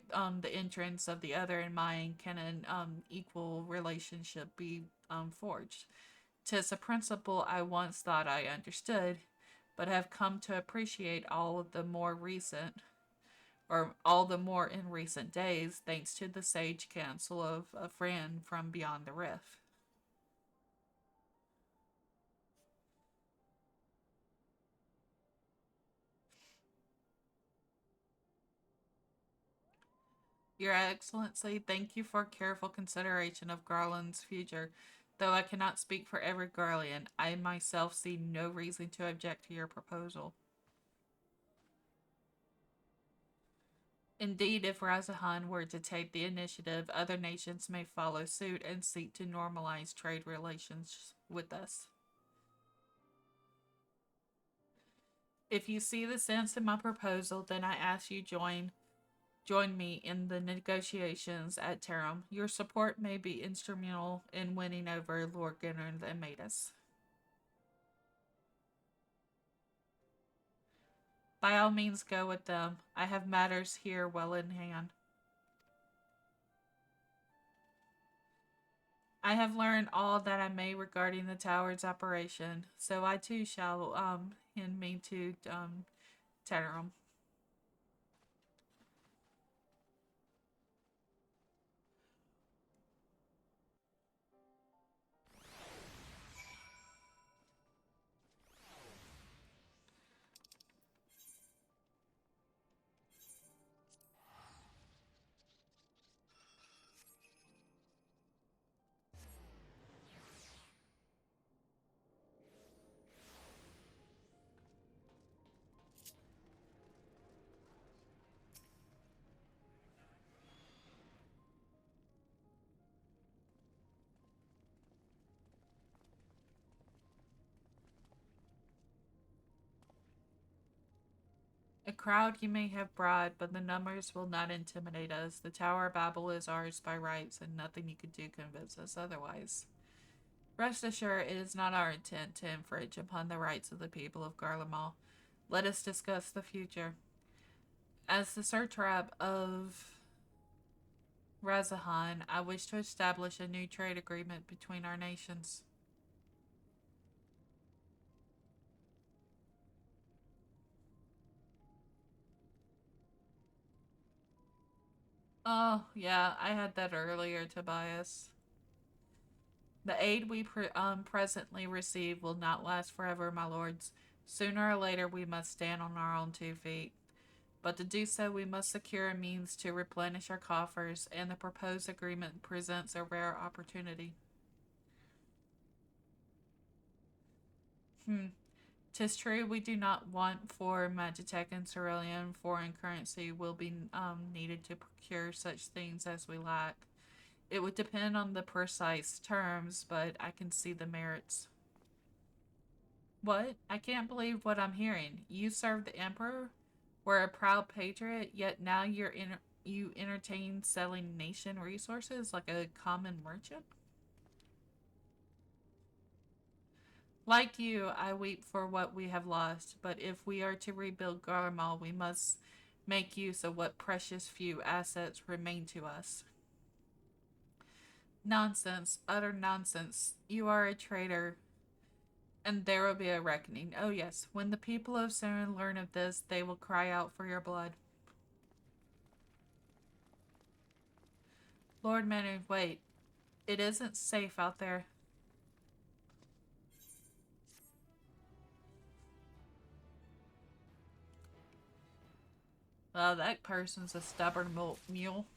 interests of the other in mind can an equal relationship be forged. 'Tis a principle I once thought I understood, but have come to appreciate all the more in recent days, thanks to the sage counsel of a friend from beyond the rift. Your Excellency, thank you for careful consideration of Garland's future. Though I cannot speak for every Garlean, I myself see no reason to object to your proposal. Indeed, if Razahan were to take the initiative, other nations may follow suit and seek to normalize trade relations with us. If you see the sense in my proposal, then I ask you join me in the negotiations at Tarim. Your support may be instrumental in winning over Lord Gunnard and Matus. By all means, go with them. I have matters here well in hand. I have learned all that I may regarding the tower's operation, so I too shall hand me to Tenerum. A crowd you may have brought, but the numbers will not intimidate us. The Tower of Babel is ours by rights, and nothing you could do convince us otherwise. Rest assured, it is not our intent to infringe upon the rights of the people of Garlemald. Let us discuss the future. As the Satrap of Razahan, I wish to establish a new trade agreement between our nations. Oh, yeah, I had that earlier, Tobias. The aid we presently receive will not last forever, my lords. Sooner or later, we must stand on our own 2 feet. But to do so, we must secure a means to replenish our coffers, and the proposed agreement presents a rare opportunity. 'Tis true we do not want for Magitech and Cerulean foreign currency will be needed to procure such things as we lack. It would depend on the precise terms, but I can see the merits. What? I can't believe what I'm hearing. You served the Emperor, were a proud patriot, yet now you entertain selling nation resources like a common merchant? Like you, I weep for what we have lost, but if we are to rebuild Garlemald, we must make use of what precious few assets remain to us. Nonsense, utter nonsense. You are a traitor, and there will be a reckoning. Oh yes, when the people of Saren learn of this, they will cry out for your blood. Lord Manu, wait. It isn't safe out there. Well, that person's a stubborn mule.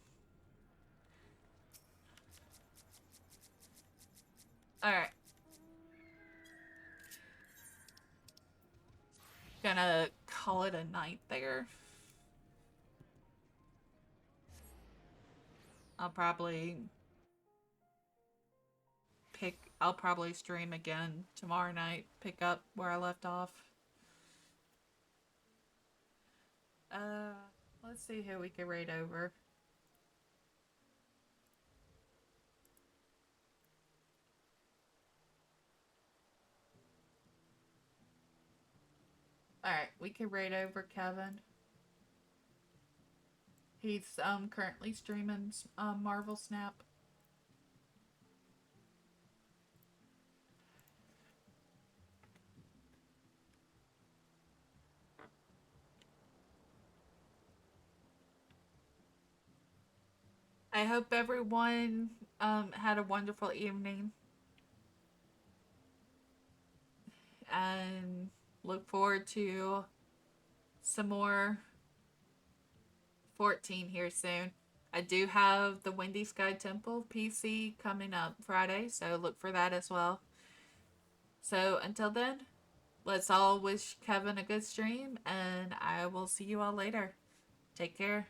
Alright. Gonna call it a night there. I'll probably stream again tomorrow night, pick up where I left off. Let's see who we can raid over. Alright, we can raid over Kevin. He's currently streaming Marvel Snap. I hope everyone had a wonderful evening. And look forward to some more 14 here soon. I do have the Windy Sky Temple PC coming up Friday, so look for that as well. So until then, let's all wish Kevin a good stream, and I will see you all later. Take care.